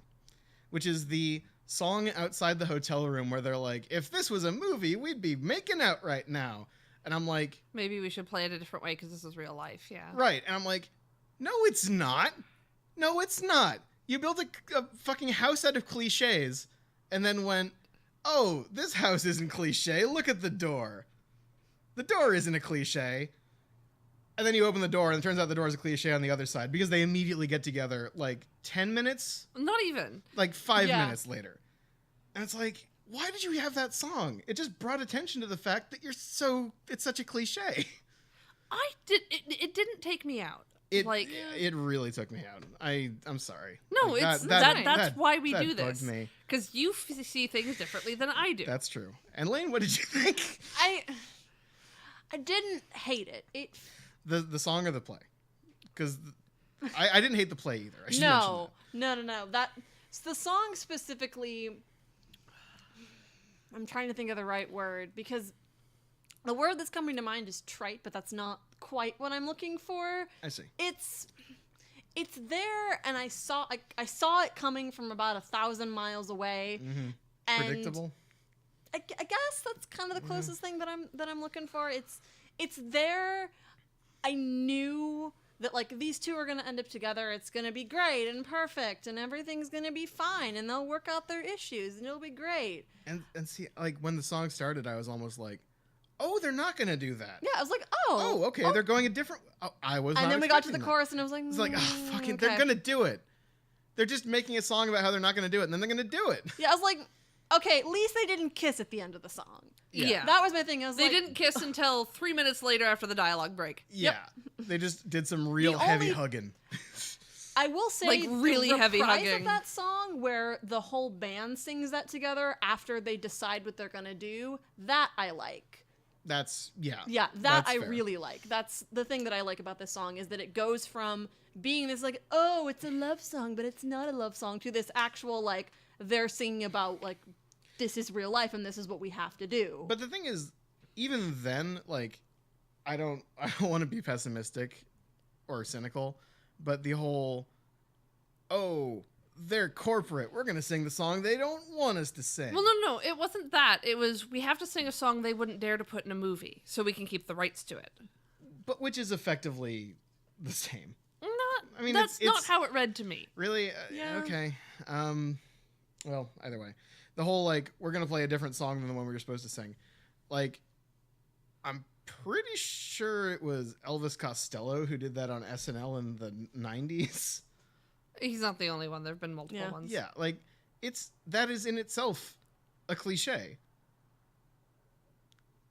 which is the song outside the hotel room where they're like, if this was a movie, we'd be making out right now. And I'm like... Maybe we should play it a different way because this is real life, yeah. Right. And I'm like, no, it's not. No, it's not. You built a fucking house out of cliches and then went, oh, this house isn't cliche. Look at the door. The door isn't a cliche. And then you open the door and it turns out the door is a cliche on the other side because they immediately get together like 10 minutes. Not even. Like 5 minutes later. And it's like, why did you have that song? It just brought attention to the fact that it's such a cliche. It didn't take me out. It really took me out. I'm sorry. No, like, that's why we do this. Me. Because you see things differently than I do. That's true. And Lane, what did you think? I didn't hate it. The song or the play? Because I didn't hate the play either. I should mention that. No. That's the song specifically. I'm trying to think of the right word because the word that's coming to mind is trite, but that's not quite what I'm looking for. I see. It's there, and I saw it coming from about 1,000 miles away. Mm-hmm. And predictable. I guess that's kind of the closest thing that I'm looking for. It's there. I knew that like these two are gonna end up together. It's gonna be great and perfect, and everything's gonna be fine, and they'll work out their issues, and it'll be great. And see, like when the song started, I was almost like, oh, they're not gonna do that. Yeah, I was like, okay, they're going a different. Oh, I was. And not then we got to the that. chorus, and I was like, it's like, fucking, okay. they're gonna do it. They're just making a song about how they're not gonna do it, and then they're gonna do it. Yeah, I was like, okay, at least they didn't kiss at the end of the song. Yeah. That was my thing. I was they didn't kiss until 3 minutes later after the dialogue break. Yeah, they just did some real heavy hugging. I will say, like really the heavy reprise hugging of that song where the whole band sings that together after they decide what they're gonna do. That I like. That's that that's I fair. really like. That's the thing that I like about this song is that it goes from being this like, oh, it's a love song, but it's not a love song, to this actual like they're singing about like this is real life and this is what we have to do. But the thing is, even then, like, I don't want to be pessimistic or cynical, but the whole, oh, they're corporate, we're gonna sing the song they don't want us to sing. Well, no, it wasn't that. It was we have to sing a song they wouldn't dare to put in a movie, so we can keep the rights to it. But which is effectively the same. I mean, that's not how it read to me. Really? Yeah. Okay. Well, either way, the whole like we're gonna play a different song than the one we were supposed to sing. Like, I'm pretty sure it was Elvis Costello who did that on SNL in the 90s. He's not the only one. There have been multiple ones. Yeah, like that is in itself a cliche.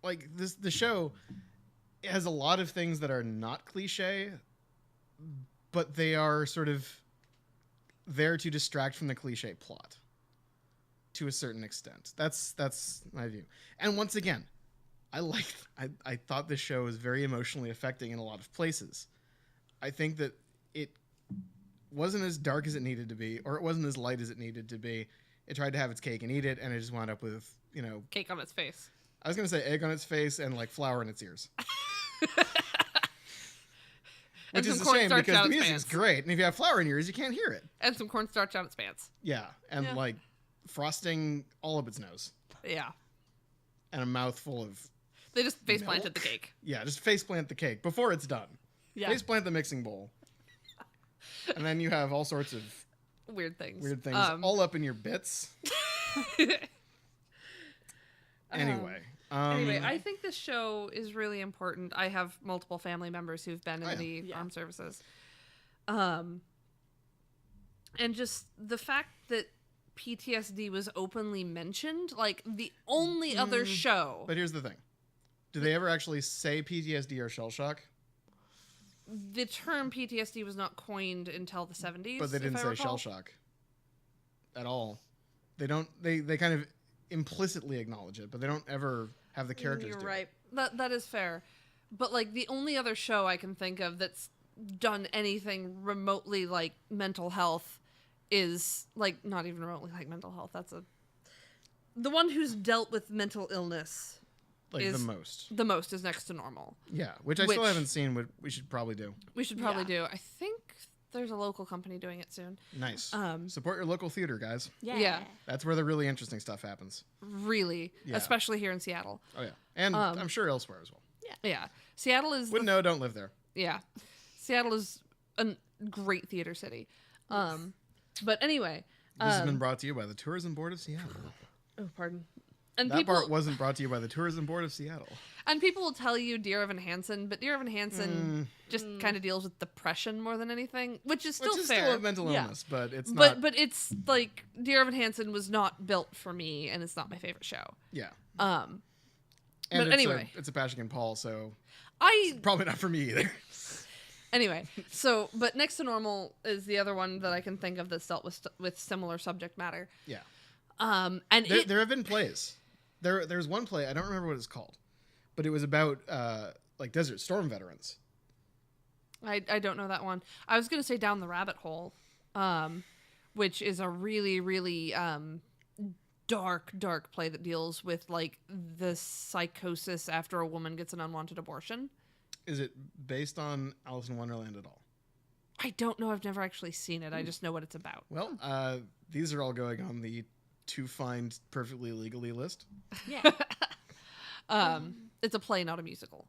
Like the show has a lot of things that are not cliche, but they are sort of there to distract from the cliche plot to a certain extent. That's my view. And once again, I thought this show was very emotionally affecting in a lot of places. I think that it wasn't as dark as it needed to be, or it wasn't as light as it needed to be. It tried to have its cake and eat it, and it just wound up with, cake on its face. I was going to say egg on its face and like flour in its ears. Which is a shame because the music's great, and if you have flour in your ears, you can't hear it. And some cornstarch on its pants. Yeah, and like frosting all of its nose. Yeah. And a mouthful of They just face planted the cake. Yeah, just face plant the cake before it's done. Yeah. Face plant the mixing bowl. And then you have all sorts of weird things all up in your bits. Anyway, Anyway, I think this show is really important. I have multiple family members who've been in the armed services. And just the fact that PTSD was openly mentioned, like the only other show. But here's the thing. Do they ever actually say PTSD or shell shock? The term PTSD was not coined until the 70s. But they didn't say shell shock at all. They don't. They kind of implicitly acknowledge it, but they don't ever have the characters do right. it. That is fair. But like the only other show I can think of that's done anything remotely like mental health is like not even remotely like mental health. The one who's dealt with mental illness. Like is the most is Next to Normal. Yeah, which I still haven't seen. We should probably do. We should probably do. I think there's a local company doing it soon. Nice. Support your local theater, guys. Yeah. That's where the really interesting stuff happens. Really, especially here in Seattle. Oh yeah, and I'm sure elsewhere as well. Yeah. Seattle is. Wouldn't know. Don't live there. Yeah, Seattle is a great theater city. But anyway, this has been brought to you by the Tourism Board of Seattle. Oh, pardon. And that part wasn't brought to you by the Tourism Board of Seattle. And people will tell you Dear Evan Hansen, but Dear Evan Hansen just kind of deals with depression more than anything, which is still fair. Still a mental illness, but it's not. But it's like Dear Evan Hansen was not built for me, and it's not my favorite show. Yeah. And but anyway, it's a Patrick and Paul, so it's probably not for me either. Anyway, but Next to Normal is the other one that I can think of that's dealt with similar subject matter. Yeah. And there have been plays. There's one play, I don't remember what it's called, but it was about like Desert Storm veterans. I don't know that one. I was going to say Down the Rabbit Hole, which is a really, really dark play that deals with like the psychosis after a woman gets an unwanted abortion. Is it based on Alice in Wonderland at all? I don't know. I've never actually seen it. I just know what it's about. Well, these are all going on the to find perfectly legally list. Yeah. It's a play, not a musical.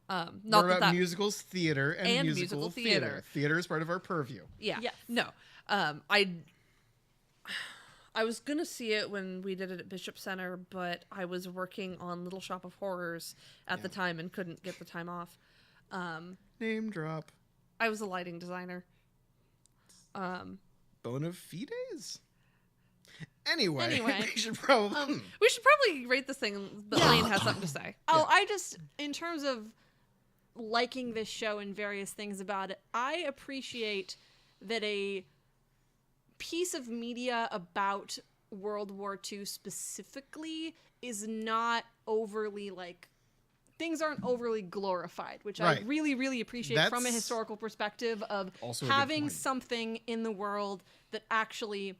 Not about musicals, theater, and musical theater. Theater is part of our purview. Yeah. Yes. No. I was gonna see it when we did it at Bishop Center, but I was working on Little Shop of Horrors at the time and couldn't get the time off. Name drop. I was a lighting designer. Bona fides? Anyway, we should probably rate this thing, but Lane has something to say. I just, in terms of liking this show and various things about it, I appreciate that a piece of media about World War II specifically is not overly, like, things aren't overly glorified, which I really, really appreciate from a historical perspective of having something in the world that actually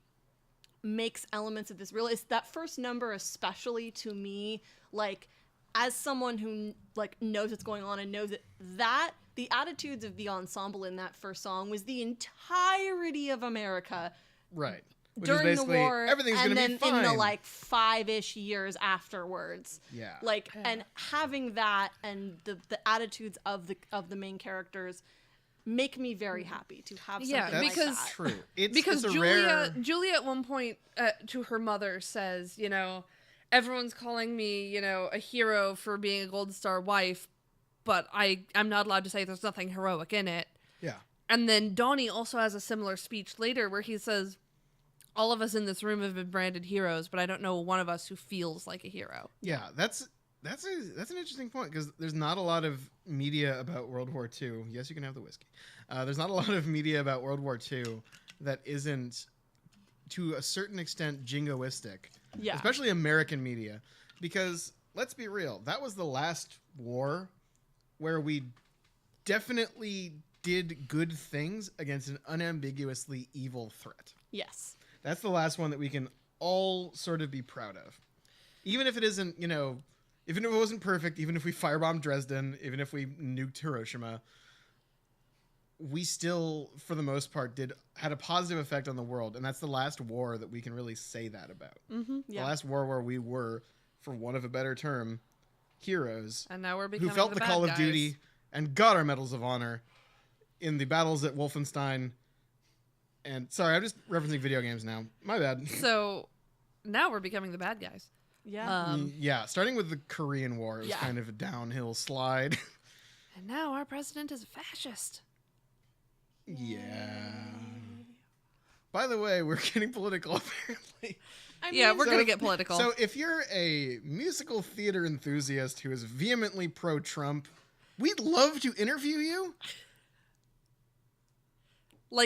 makes elements of this real. It's that first number, especially to me, like as someone who like knows what's going on and knows that the attitudes of the ensemble in that first song was the entirety of America, right? Which during the war, everything's and then be fine. in the like 5-ish years afterwards, and having that and the attitudes of the main characters make me very happy to have something like that. That's true. Because Julia at one point to her mother says, everyone's calling me, a hero for being a Gold Star wife, but I'm not allowed to say there's nothing heroic in it. Yeah. And then Donnie also has a similar speech later where he says, all of us in this room have been branded heroes, but I don't know one of us who feels like a hero. Yeah, that's an interesting point because there's not a lot of media about World War II. Yes, you can have the whiskey. There's not a lot of media about World War II that isn't, to a certain extent, jingoistic. Yeah. Especially American media. Because, let's be real, that was the last war where we definitely did good things against an unambiguously evil threat. Yes. That's the last one that we can all sort of be proud of. Even if it isn't, even if it wasn't perfect, even if we firebombed Dresden, even if we nuked Hiroshima, we still, for the most part, had a positive effect on the world, and that's the last war that we can really say that about. Mm-hmm. The last war where we were, for want of a better term, heroes, and now we're becoming who felt the call bad of guys. duty and got our medals of honor in the battles at Wolfenstein. And sorry, I'm just referencing video games now. My bad. So now we're becoming the bad guys. Yeah. Yeah, starting with the Korean War, it was kind of a downhill slide. And now our president is a fascist. Yeah. By the way, we're getting political, apparently. We're going to get political. So if you're a musical theater enthusiast who is vehemently pro-Trump, we'd love to interview you.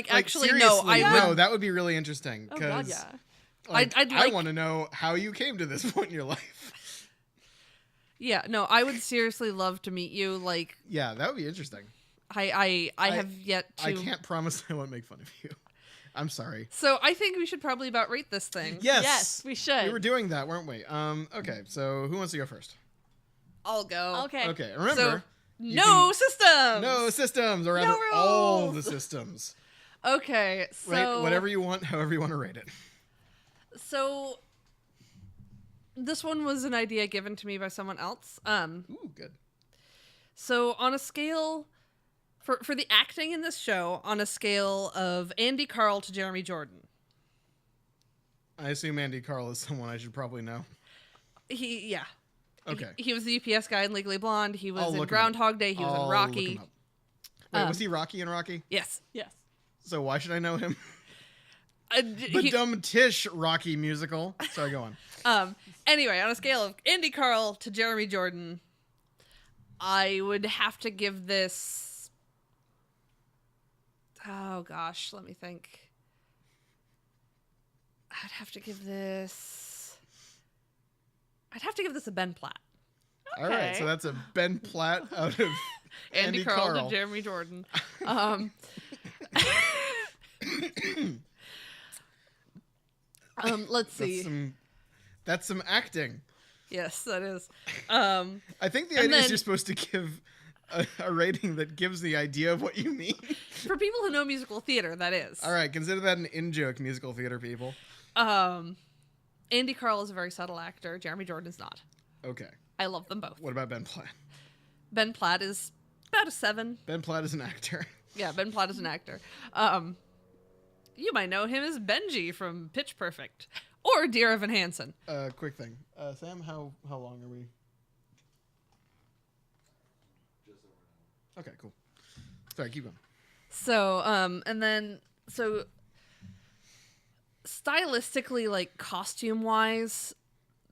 Actually, seriously, no, that would be really interesting. Oh, God, yeah. I want to know how you came to this point in your life. Yeah, no, I would seriously love to meet you. Yeah, that would be interesting. I have yet to. I can't promise I won't make fun of you. I'm sorry. So I think we should probably about rate this thing. Yes, we should. We were doing that, weren't we? Okay, so who wants to go first? I'll go. Okay. Remember, no systems. No systems, or rather, No all rules. the systems. Okay, so Rate whatever you want, however you want to rate it. So this one was an idea given to me by someone else. Ooh, good. So on a scale for the acting in this show, on a scale of Andy Karl to Jeremy Jordan. I assume Andy Karl is someone I should probably know. Okay. He was the UPS guy in Legally Blonde. He was in look him Groundhog Day. He was in I'll Rocky. look him up. Wait, was he Rocky in Rocky? Yes. So why should I know him? The He- Dumb Tish Rocky musical. Sorry, go on. Anyway, on a scale of Andy Karl to Jeremy Jordan, I would have to give this. Oh gosh, let me think. I'd have to give this a Ben Platt. All right, so that's a Ben Platt out of Andy Karl to Jeremy Jordan. Let's see. That's some acting. Yes, that is. I think the And idea is then- you're supposed to give a rating that gives the idea of what you mean. For people who know musical theater, that is. All right, consider that an in-joke, musical theater people. Andy Karl is a very subtle actor. Jeremy Jordan is not. Okay. I love them both. What about Ben Platt? Ben Platt is about a 7. Ben Platt is an actor. Yeah, Ben Platt is an actor. You might know him as Benji from Pitch Perfect or Dear Evan Hansen. Quick thing. Sam, how long are we? Just over an hour. Okay, cool. Sorry, keep going. So, so stylistically, costume-wise,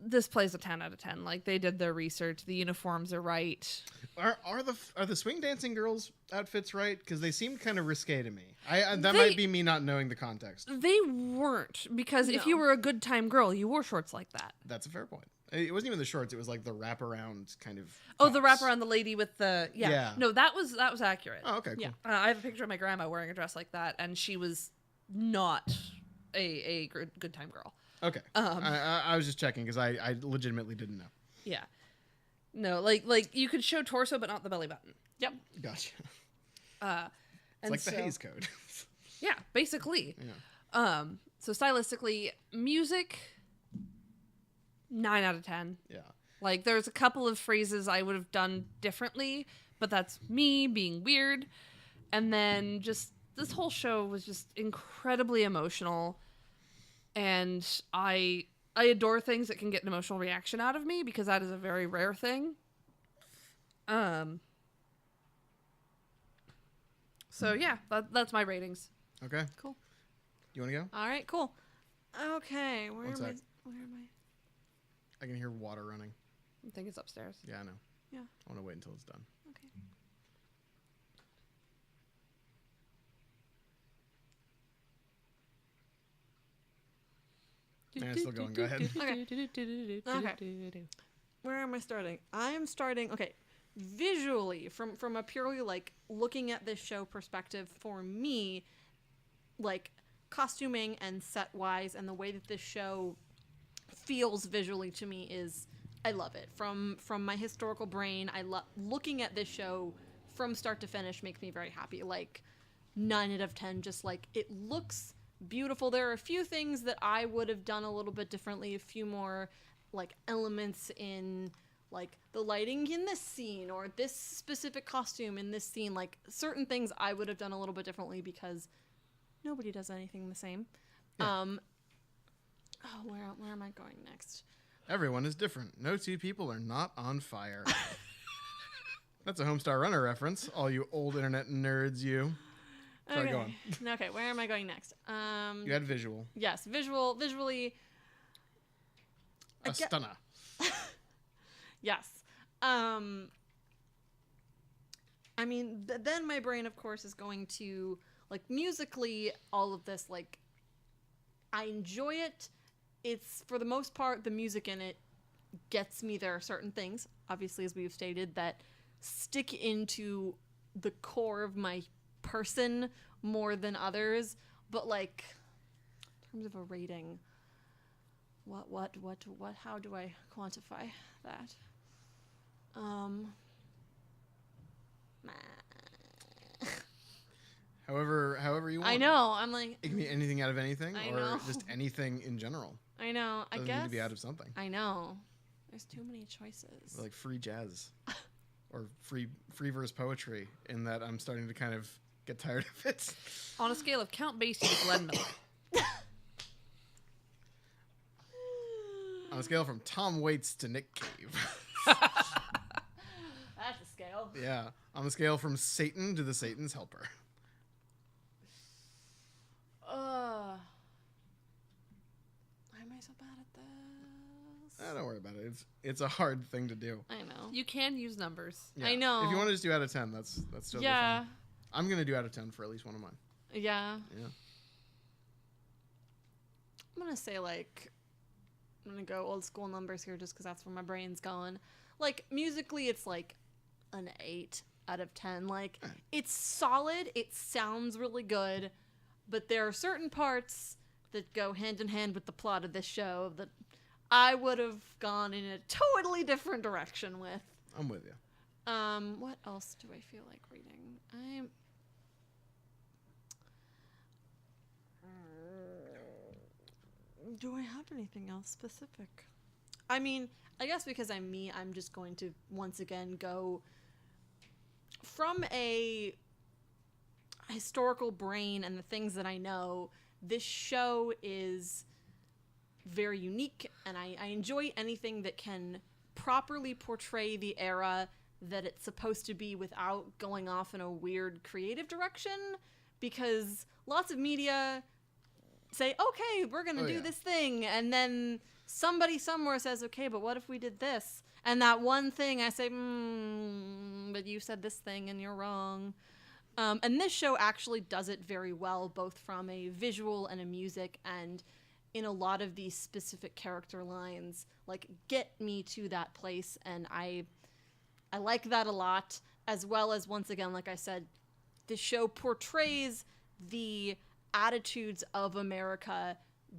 this plays a 10 out of 10. They did their research. The uniforms are right. Are the swing dancing girls' outfits right? Because they seem kind of risque to me. Might be me not knowing the context. They weren't, because if you were a good time girl, you wore shorts like that. That's a fair point. It wasn't even the shorts. It was like the wraparound kind of. Oh, the tops. wraparound, the lady with the Yeah. No, that was accurate. Oh, okay, cool. Yeah. I have a picture of my grandma wearing a dress like that, and she was not a good time girl. Okay. I was just checking because I legitimately didn't know. Yeah. No, like you could show torso, but not the belly button. Yep. Gotcha. And It's like the so- Hays Code. Yeah, basically. Yeah. So stylistically, music, 9 out of 10. Yeah. There's a couple of phrases I would have done differently, but that's me being weird. And then just this whole show was just incredibly emotional. And I adore things that can get an emotional reaction out of me, because that is a very rare thing. So yeah, that's my ratings. Okay. Cool. You want to go? All right, cool. Okay, where One am sec. I? I can hear water running. I think it's upstairs. Yeah, I know. Yeah. I want to wait until it's done. Okay. Yeah, it's still going. Go ahead. Okay. Where am I starting? I am starting, okay, visually, from a purely, looking at this show perspective, for me, costuming and set-wise, and the way that this show feels visually to me is, I love it. From my historical brain, I love looking at this show from start to finish makes me very happy. 9 out of 10, just it looks beautiful. There are a few things that I would have done a little bit differently, a few more elements in the lighting in this scene, or this specific costume in this scene. Certain things I would have done a little bit differently, because nobody does anything the same. Yeah. Where am I going next? Everyone is different. No two people are not on fire. That's a Homestar Runner reference. All you old internet nerds, you. Sorry, go on. Okay, where am I going next? You had visual. Yes, visually. A stunner. Yes. I mean, then my brain, of course, is going to, like, musically, all of this, like, I enjoy it. It's, for the most part, the music in it gets me. There are certain things, obviously, as we've stated, that stick into the core of my person more than others. But, like, in terms of a rating, how do I quantify that? However you want. I know. I'm like, it can be anything out of anything, I or know. just anything in general. I know. Doesn't I guess need to be out of something. I know. There's too many choices. Like free jazz, or free verse poetry. In that, I'm starting to kind of get tired of it. On a scale of Count Basie to Glenn Miller. On a scale from Tom Waits to Nick Cave. That's a scale. Yeah. On a scale from Satan to the Satan's helper. Why am I so bad at this? Don't worry about it. It's a hard thing to do. I know. You can use numbers. Yeah. I know. If you want to just do out of 10, that's totally fine. I'm gonna do out of 10 for at least one of mine. Yeah. Yeah. I'm gonna say, like, I'm gonna go old school numbers here just because that's where my brain's going. Like, musically, it's like an 8 out of 10. Like, it's solid. It sounds really good. But there are certain parts that go hand in hand with the plot of this show that I would have gone in a totally different direction with. I'm with you. What else do I feel like reading? Do I have anything else specific? I mean, I guess because I'm me, I'm just going to once again go from a historical brain and the things that I know. This show is very unique, and I enjoy anything that can properly portray the era that it's supposed to be without going off in a weird creative direction, because lots of media say, okay, we're going to do this thing, and then somebody somewhere says, okay, but what if we did this? And that one thing I say, but you said this thing and you're wrong. And this show actually does it very well, both from a visual and a music, and in a lot of these specific character lines, like, get me to that place, and I like that a lot, as well as, once again, like I said, the show portrays the attitudes of America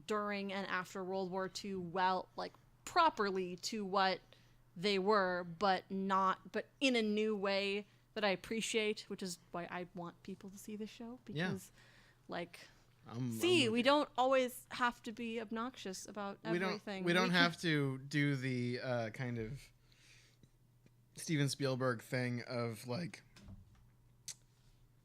during and after World War II well, like, properly to what they were, but in a new way that I appreciate, which is why I want people to see the show, because, like, we don't always have to be obnoxious about everything. We don't have to do the kind of Steven Spielberg thing of, like,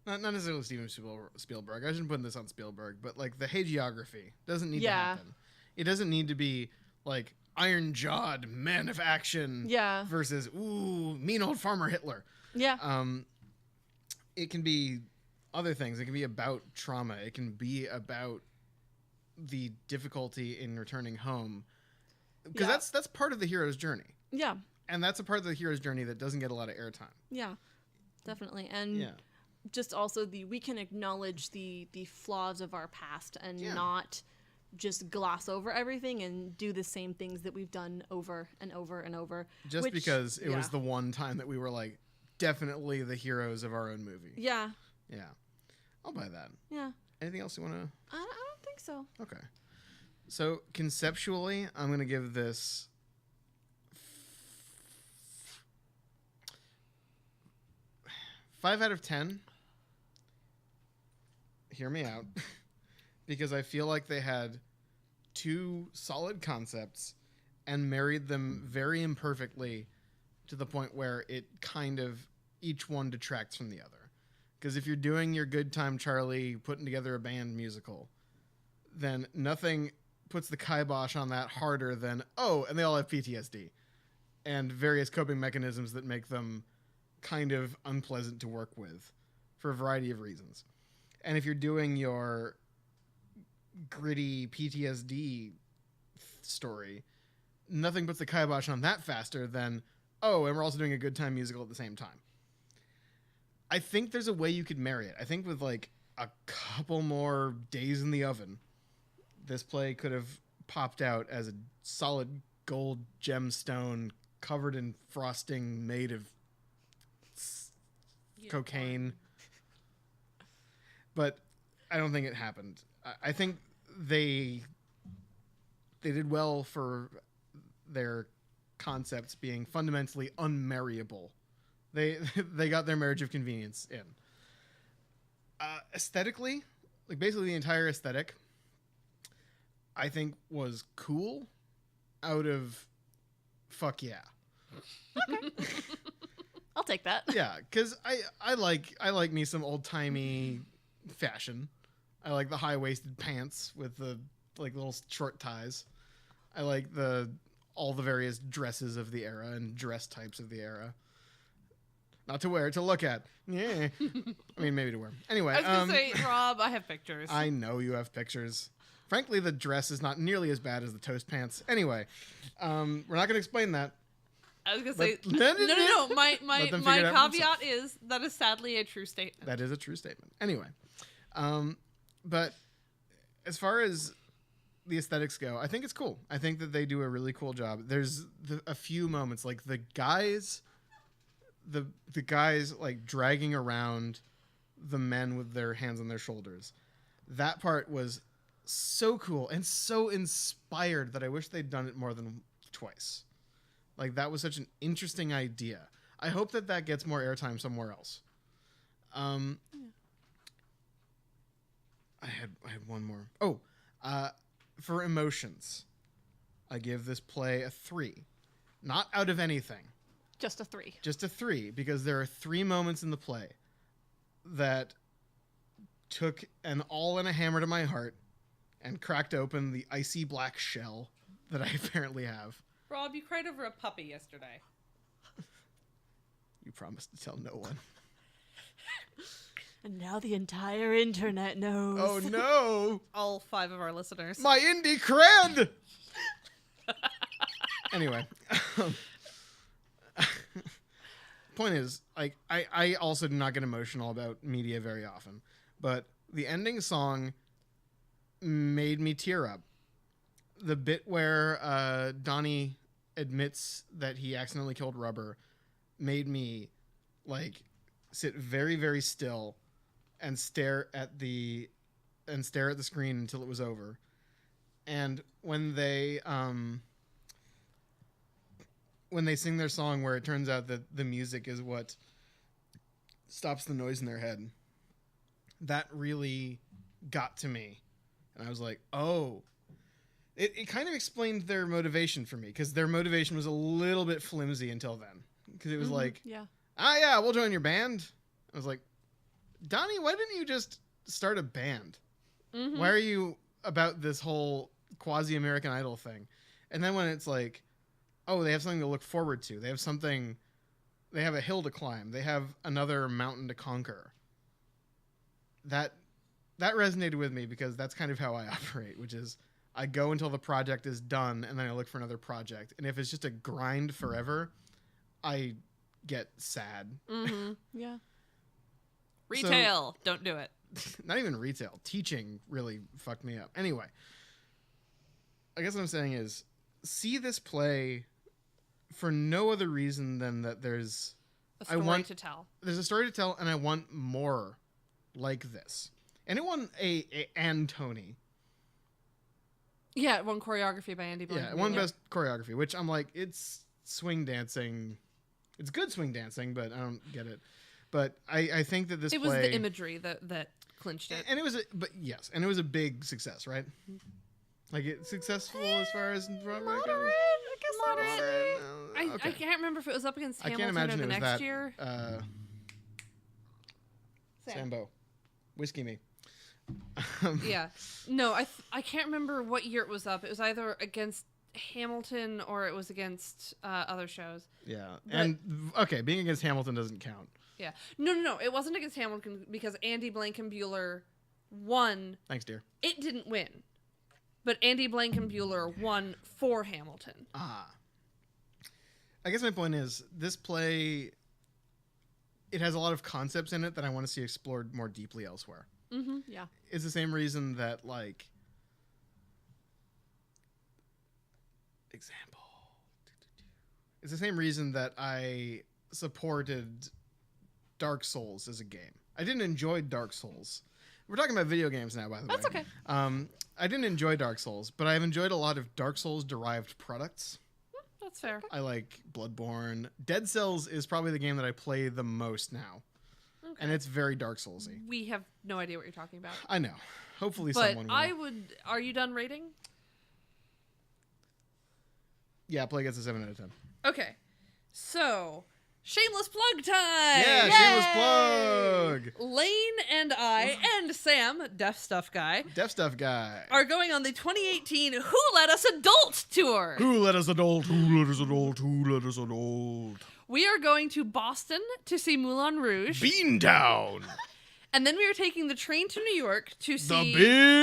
not necessarily Steven Spielberg. I shouldn't put this on Spielberg, but, like, the hagiography doesn't need to happen. It doesn't need to be, like, iron-jawed man of action versus, ooh, mean old farmer Hitler. Yeah. It can be other things. It can be about trauma. It can be about the difficulty in returning home. Because that's part of the hero's journey. Yeah. And that's a part of the hero's journey that doesn't get a lot of airtime. Yeah, definitely. And just also we can acknowledge the flaws of our past and not just gloss over everything and do the same things that we've done over and over and over. Just because it was the one time that we were, like, definitely the heroes of our own movie. Yeah. Yeah. I'll buy that. Yeah. Anything else you want to? I don't think so. Okay. So conceptually, I'm going to give this 5 out of 10. Hear me out. Because I feel like they had 2 solid concepts and married them very imperfectly to the point where it kind of, each one detracts from the other. Because if you're doing your Good Time Charlie, putting together a band musical, then nothing puts the kibosh on that harder than, and they all have PTSD and various coping mechanisms that make them kind of unpleasant to work with for a variety of reasons. And if you're doing your gritty PTSD story, nothing puts the kibosh on that faster than, and we're also doing a good time musical at the same time. I think there's a way you could marry it. I think with like a couple more days in the oven, this play could have popped out as a solid gold gemstone covered in frosting made of cocaine. But I don't think it happened. I think they did well for their concepts being fundamentally unmarryable. They got their marriage of convenience in. Aesthetically, like basically the entire aesthetic, I think was cool out of fuck yeah. Okay. I'll take that. Yeah, because I like me some old-timey fashion. I like the high-waisted pants with the like little short ties. I like all the various dresses of the era and dress types of the era. Not to wear, to look at. Yeah. I mean, maybe to wear. Anyway. I was going to say, Rob, I have pictures. I know you have pictures. Frankly, the dress is not nearly as bad as the toast pants. Anyway, we're not going to explain that. I was going to say, no. My caveat is that is sadly a true statement. That is a true statement. Anyway, but as far as the aesthetics go, I think it's cool. I think that they do a really cool job. There's a few moments, like the guys like dragging around the men with their hands on their shoulders. That part was so cool and so inspired that I wish they'd done it more than twice. Like that was such an interesting idea. I hope that gets more airtime somewhere else. I had one more. For emotions, I give this play a 3. Not out of anything. Just a 3. Just a 3, because there are 3 moments in the play that took an awl and a hammer to my heart and cracked open the icy black shell that I apparently have. Rob, you cried over a puppy yesterday. You promised to tell no one. And now the entire internet knows. Oh no! All 5 of our listeners. My indie cred! Anyway. Point is, like, I also do not get emotional about media very often, but the ending song made me tear up. The bit where Donnie admits that he accidentally killed Rubber made me like sit very, very still and stare at the screen until it was over. And when they sing their song where it turns out that the music is what stops the noise in their head, that really got to me. And I was like, oh, it kind of explained their motivation for me, because their motivation was a little bit flimsy until then. Because it was like, yeah, we'll join your band. I was like, Donnie, why didn't you just start a band? Mm-hmm. Why are you about this whole quasi-American Idol thing? And then when it's like, oh, they have something to look forward to. They have a hill to climb. They have another mountain to conquer. That resonated with me, because that's kind of how I operate, which is I go until the project is done and then I look for another project. And if it's just a grind forever, I get sad. Mm-hmm. Yeah. Retail. Don't do it. Not even retail. Teaching really fucked me up. Anyway, I guess what I'm saying is, see this play for no other reason than that there's a story to tell. There's a story to tell, and I want more like this. And it won an Tony. Yeah, it won choreography by Andy Blank. Yeah, it won best choreography, which I'm like, it's swing dancing. It's good swing dancing, but I don't get it. But I think that this play... It was the imagery that clinched it. And it was a big success, right? Like, it's successful as far as... Moderate. I can't remember if it was up against Hamilton or the next year. Sambo. Whiskey me. Yeah. No, I can't remember what year it was up. It was either against Hamilton or it was against other shows. Yeah. And, okay, being against Hamilton doesn't count. Yeah. No. It wasn't against Hamilton because Andy Blankenbuehler won. Thanks, dear. It didn't win. But Andy Blankenbuehler won for Hamilton. Ah. I guess my point is, this play, it has a lot of concepts in it that I want to see explored more deeply elsewhere. Mm-hmm. Yeah. It's the same reason that, like... Example. It's the same reason that I supported Dark Souls as a game. I didn't enjoy Dark Souls. We're talking about video games now, by the way. That's okay. I didn't enjoy Dark Souls, but I've enjoyed a lot of Dark Souls-derived products. That's fair. I like Bloodborne. Dead Cells is probably the game that I play the most now. Okay. And it's very Dark Soulsy. We have no idea what you're talking about. I know. Hopefully but someone will. I would... Are you done rating? Yeah, play gets a 7 out of 10. Okay. So... Shameless plug time! Yeah, Yay! shameless plug! Lane and I, and Sam, Deaf Stuff Guy, are going on the 2018 Who Let Us Adult Tour. Who let us adult? Who let us adult? Who let us adult? We are going to Boston to see Moulin Rouge. Beantown! And then we are taking the train to New York to see... The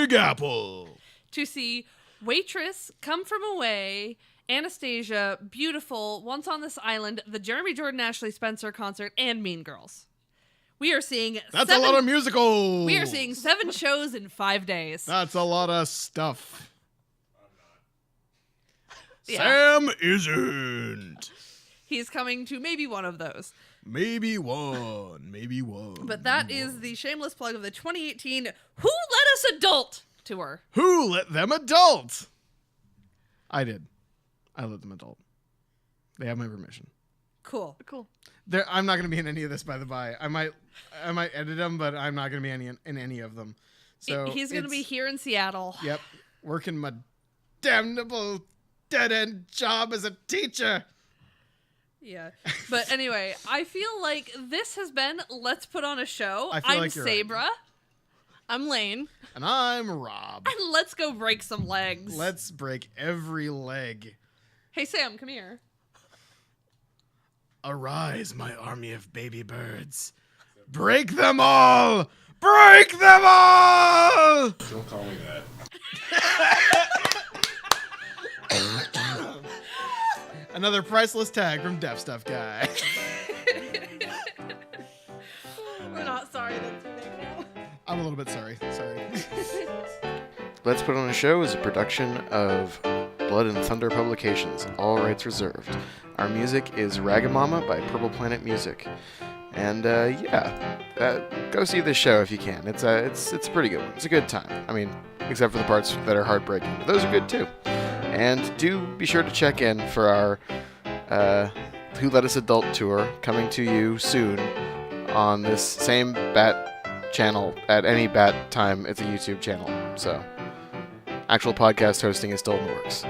Big Apple! To see Waitress, Come From Away... Anastasia, Beautiful, Once on This Island, the Jeremy Jordan Ashley Spencer concert, and Mean Girls. We are seeing a lot of musicals. We are seeing 7 shows in 5 days. That's a lot of stuff. Yeah. Sam isn't. He's coming to maybe one of those. Maybe one. But that is the shameless plug of the 2018 Who Let Us Adult Tour. Who let them adult? I did. I let them adult. They have my permission. Cool. I'm not going to be in any of this, by the by. I might edit them, but I'm not going to be in any of them. So he's going to be here in Seattle. Yep, working my damnable dead-end job as a teacher. Yeah. But anyway, I feel like this has been Let's Put on a Show. I'm Sabra. Right. I'm Lane. And I'm Rob. And let's go break some legs. Let's break every leg. Hey, Sam, come here. Arise, my army of baby birds. Break them all! Break them all! Don't call me that. Another priceless tag from Deaf Stuff Guy. We're not sorry that's your name now. I'm a little bit sorry. Let's Put on a Show is a production of Blood and Thunder Publications, all rights reserved. Our music is Ragamama by Purple Planet Music. And go see this show if you can. It's a pretty good one. It's a good time. I mean, except for the parts that are heartbreaking, but those are good too. And do be sure to check in for our Who Let Us Adult Tour coming to you soon on this same Bat channel at any Bat time. It's a YouTube channel, so actual podcast hosting is still in the works.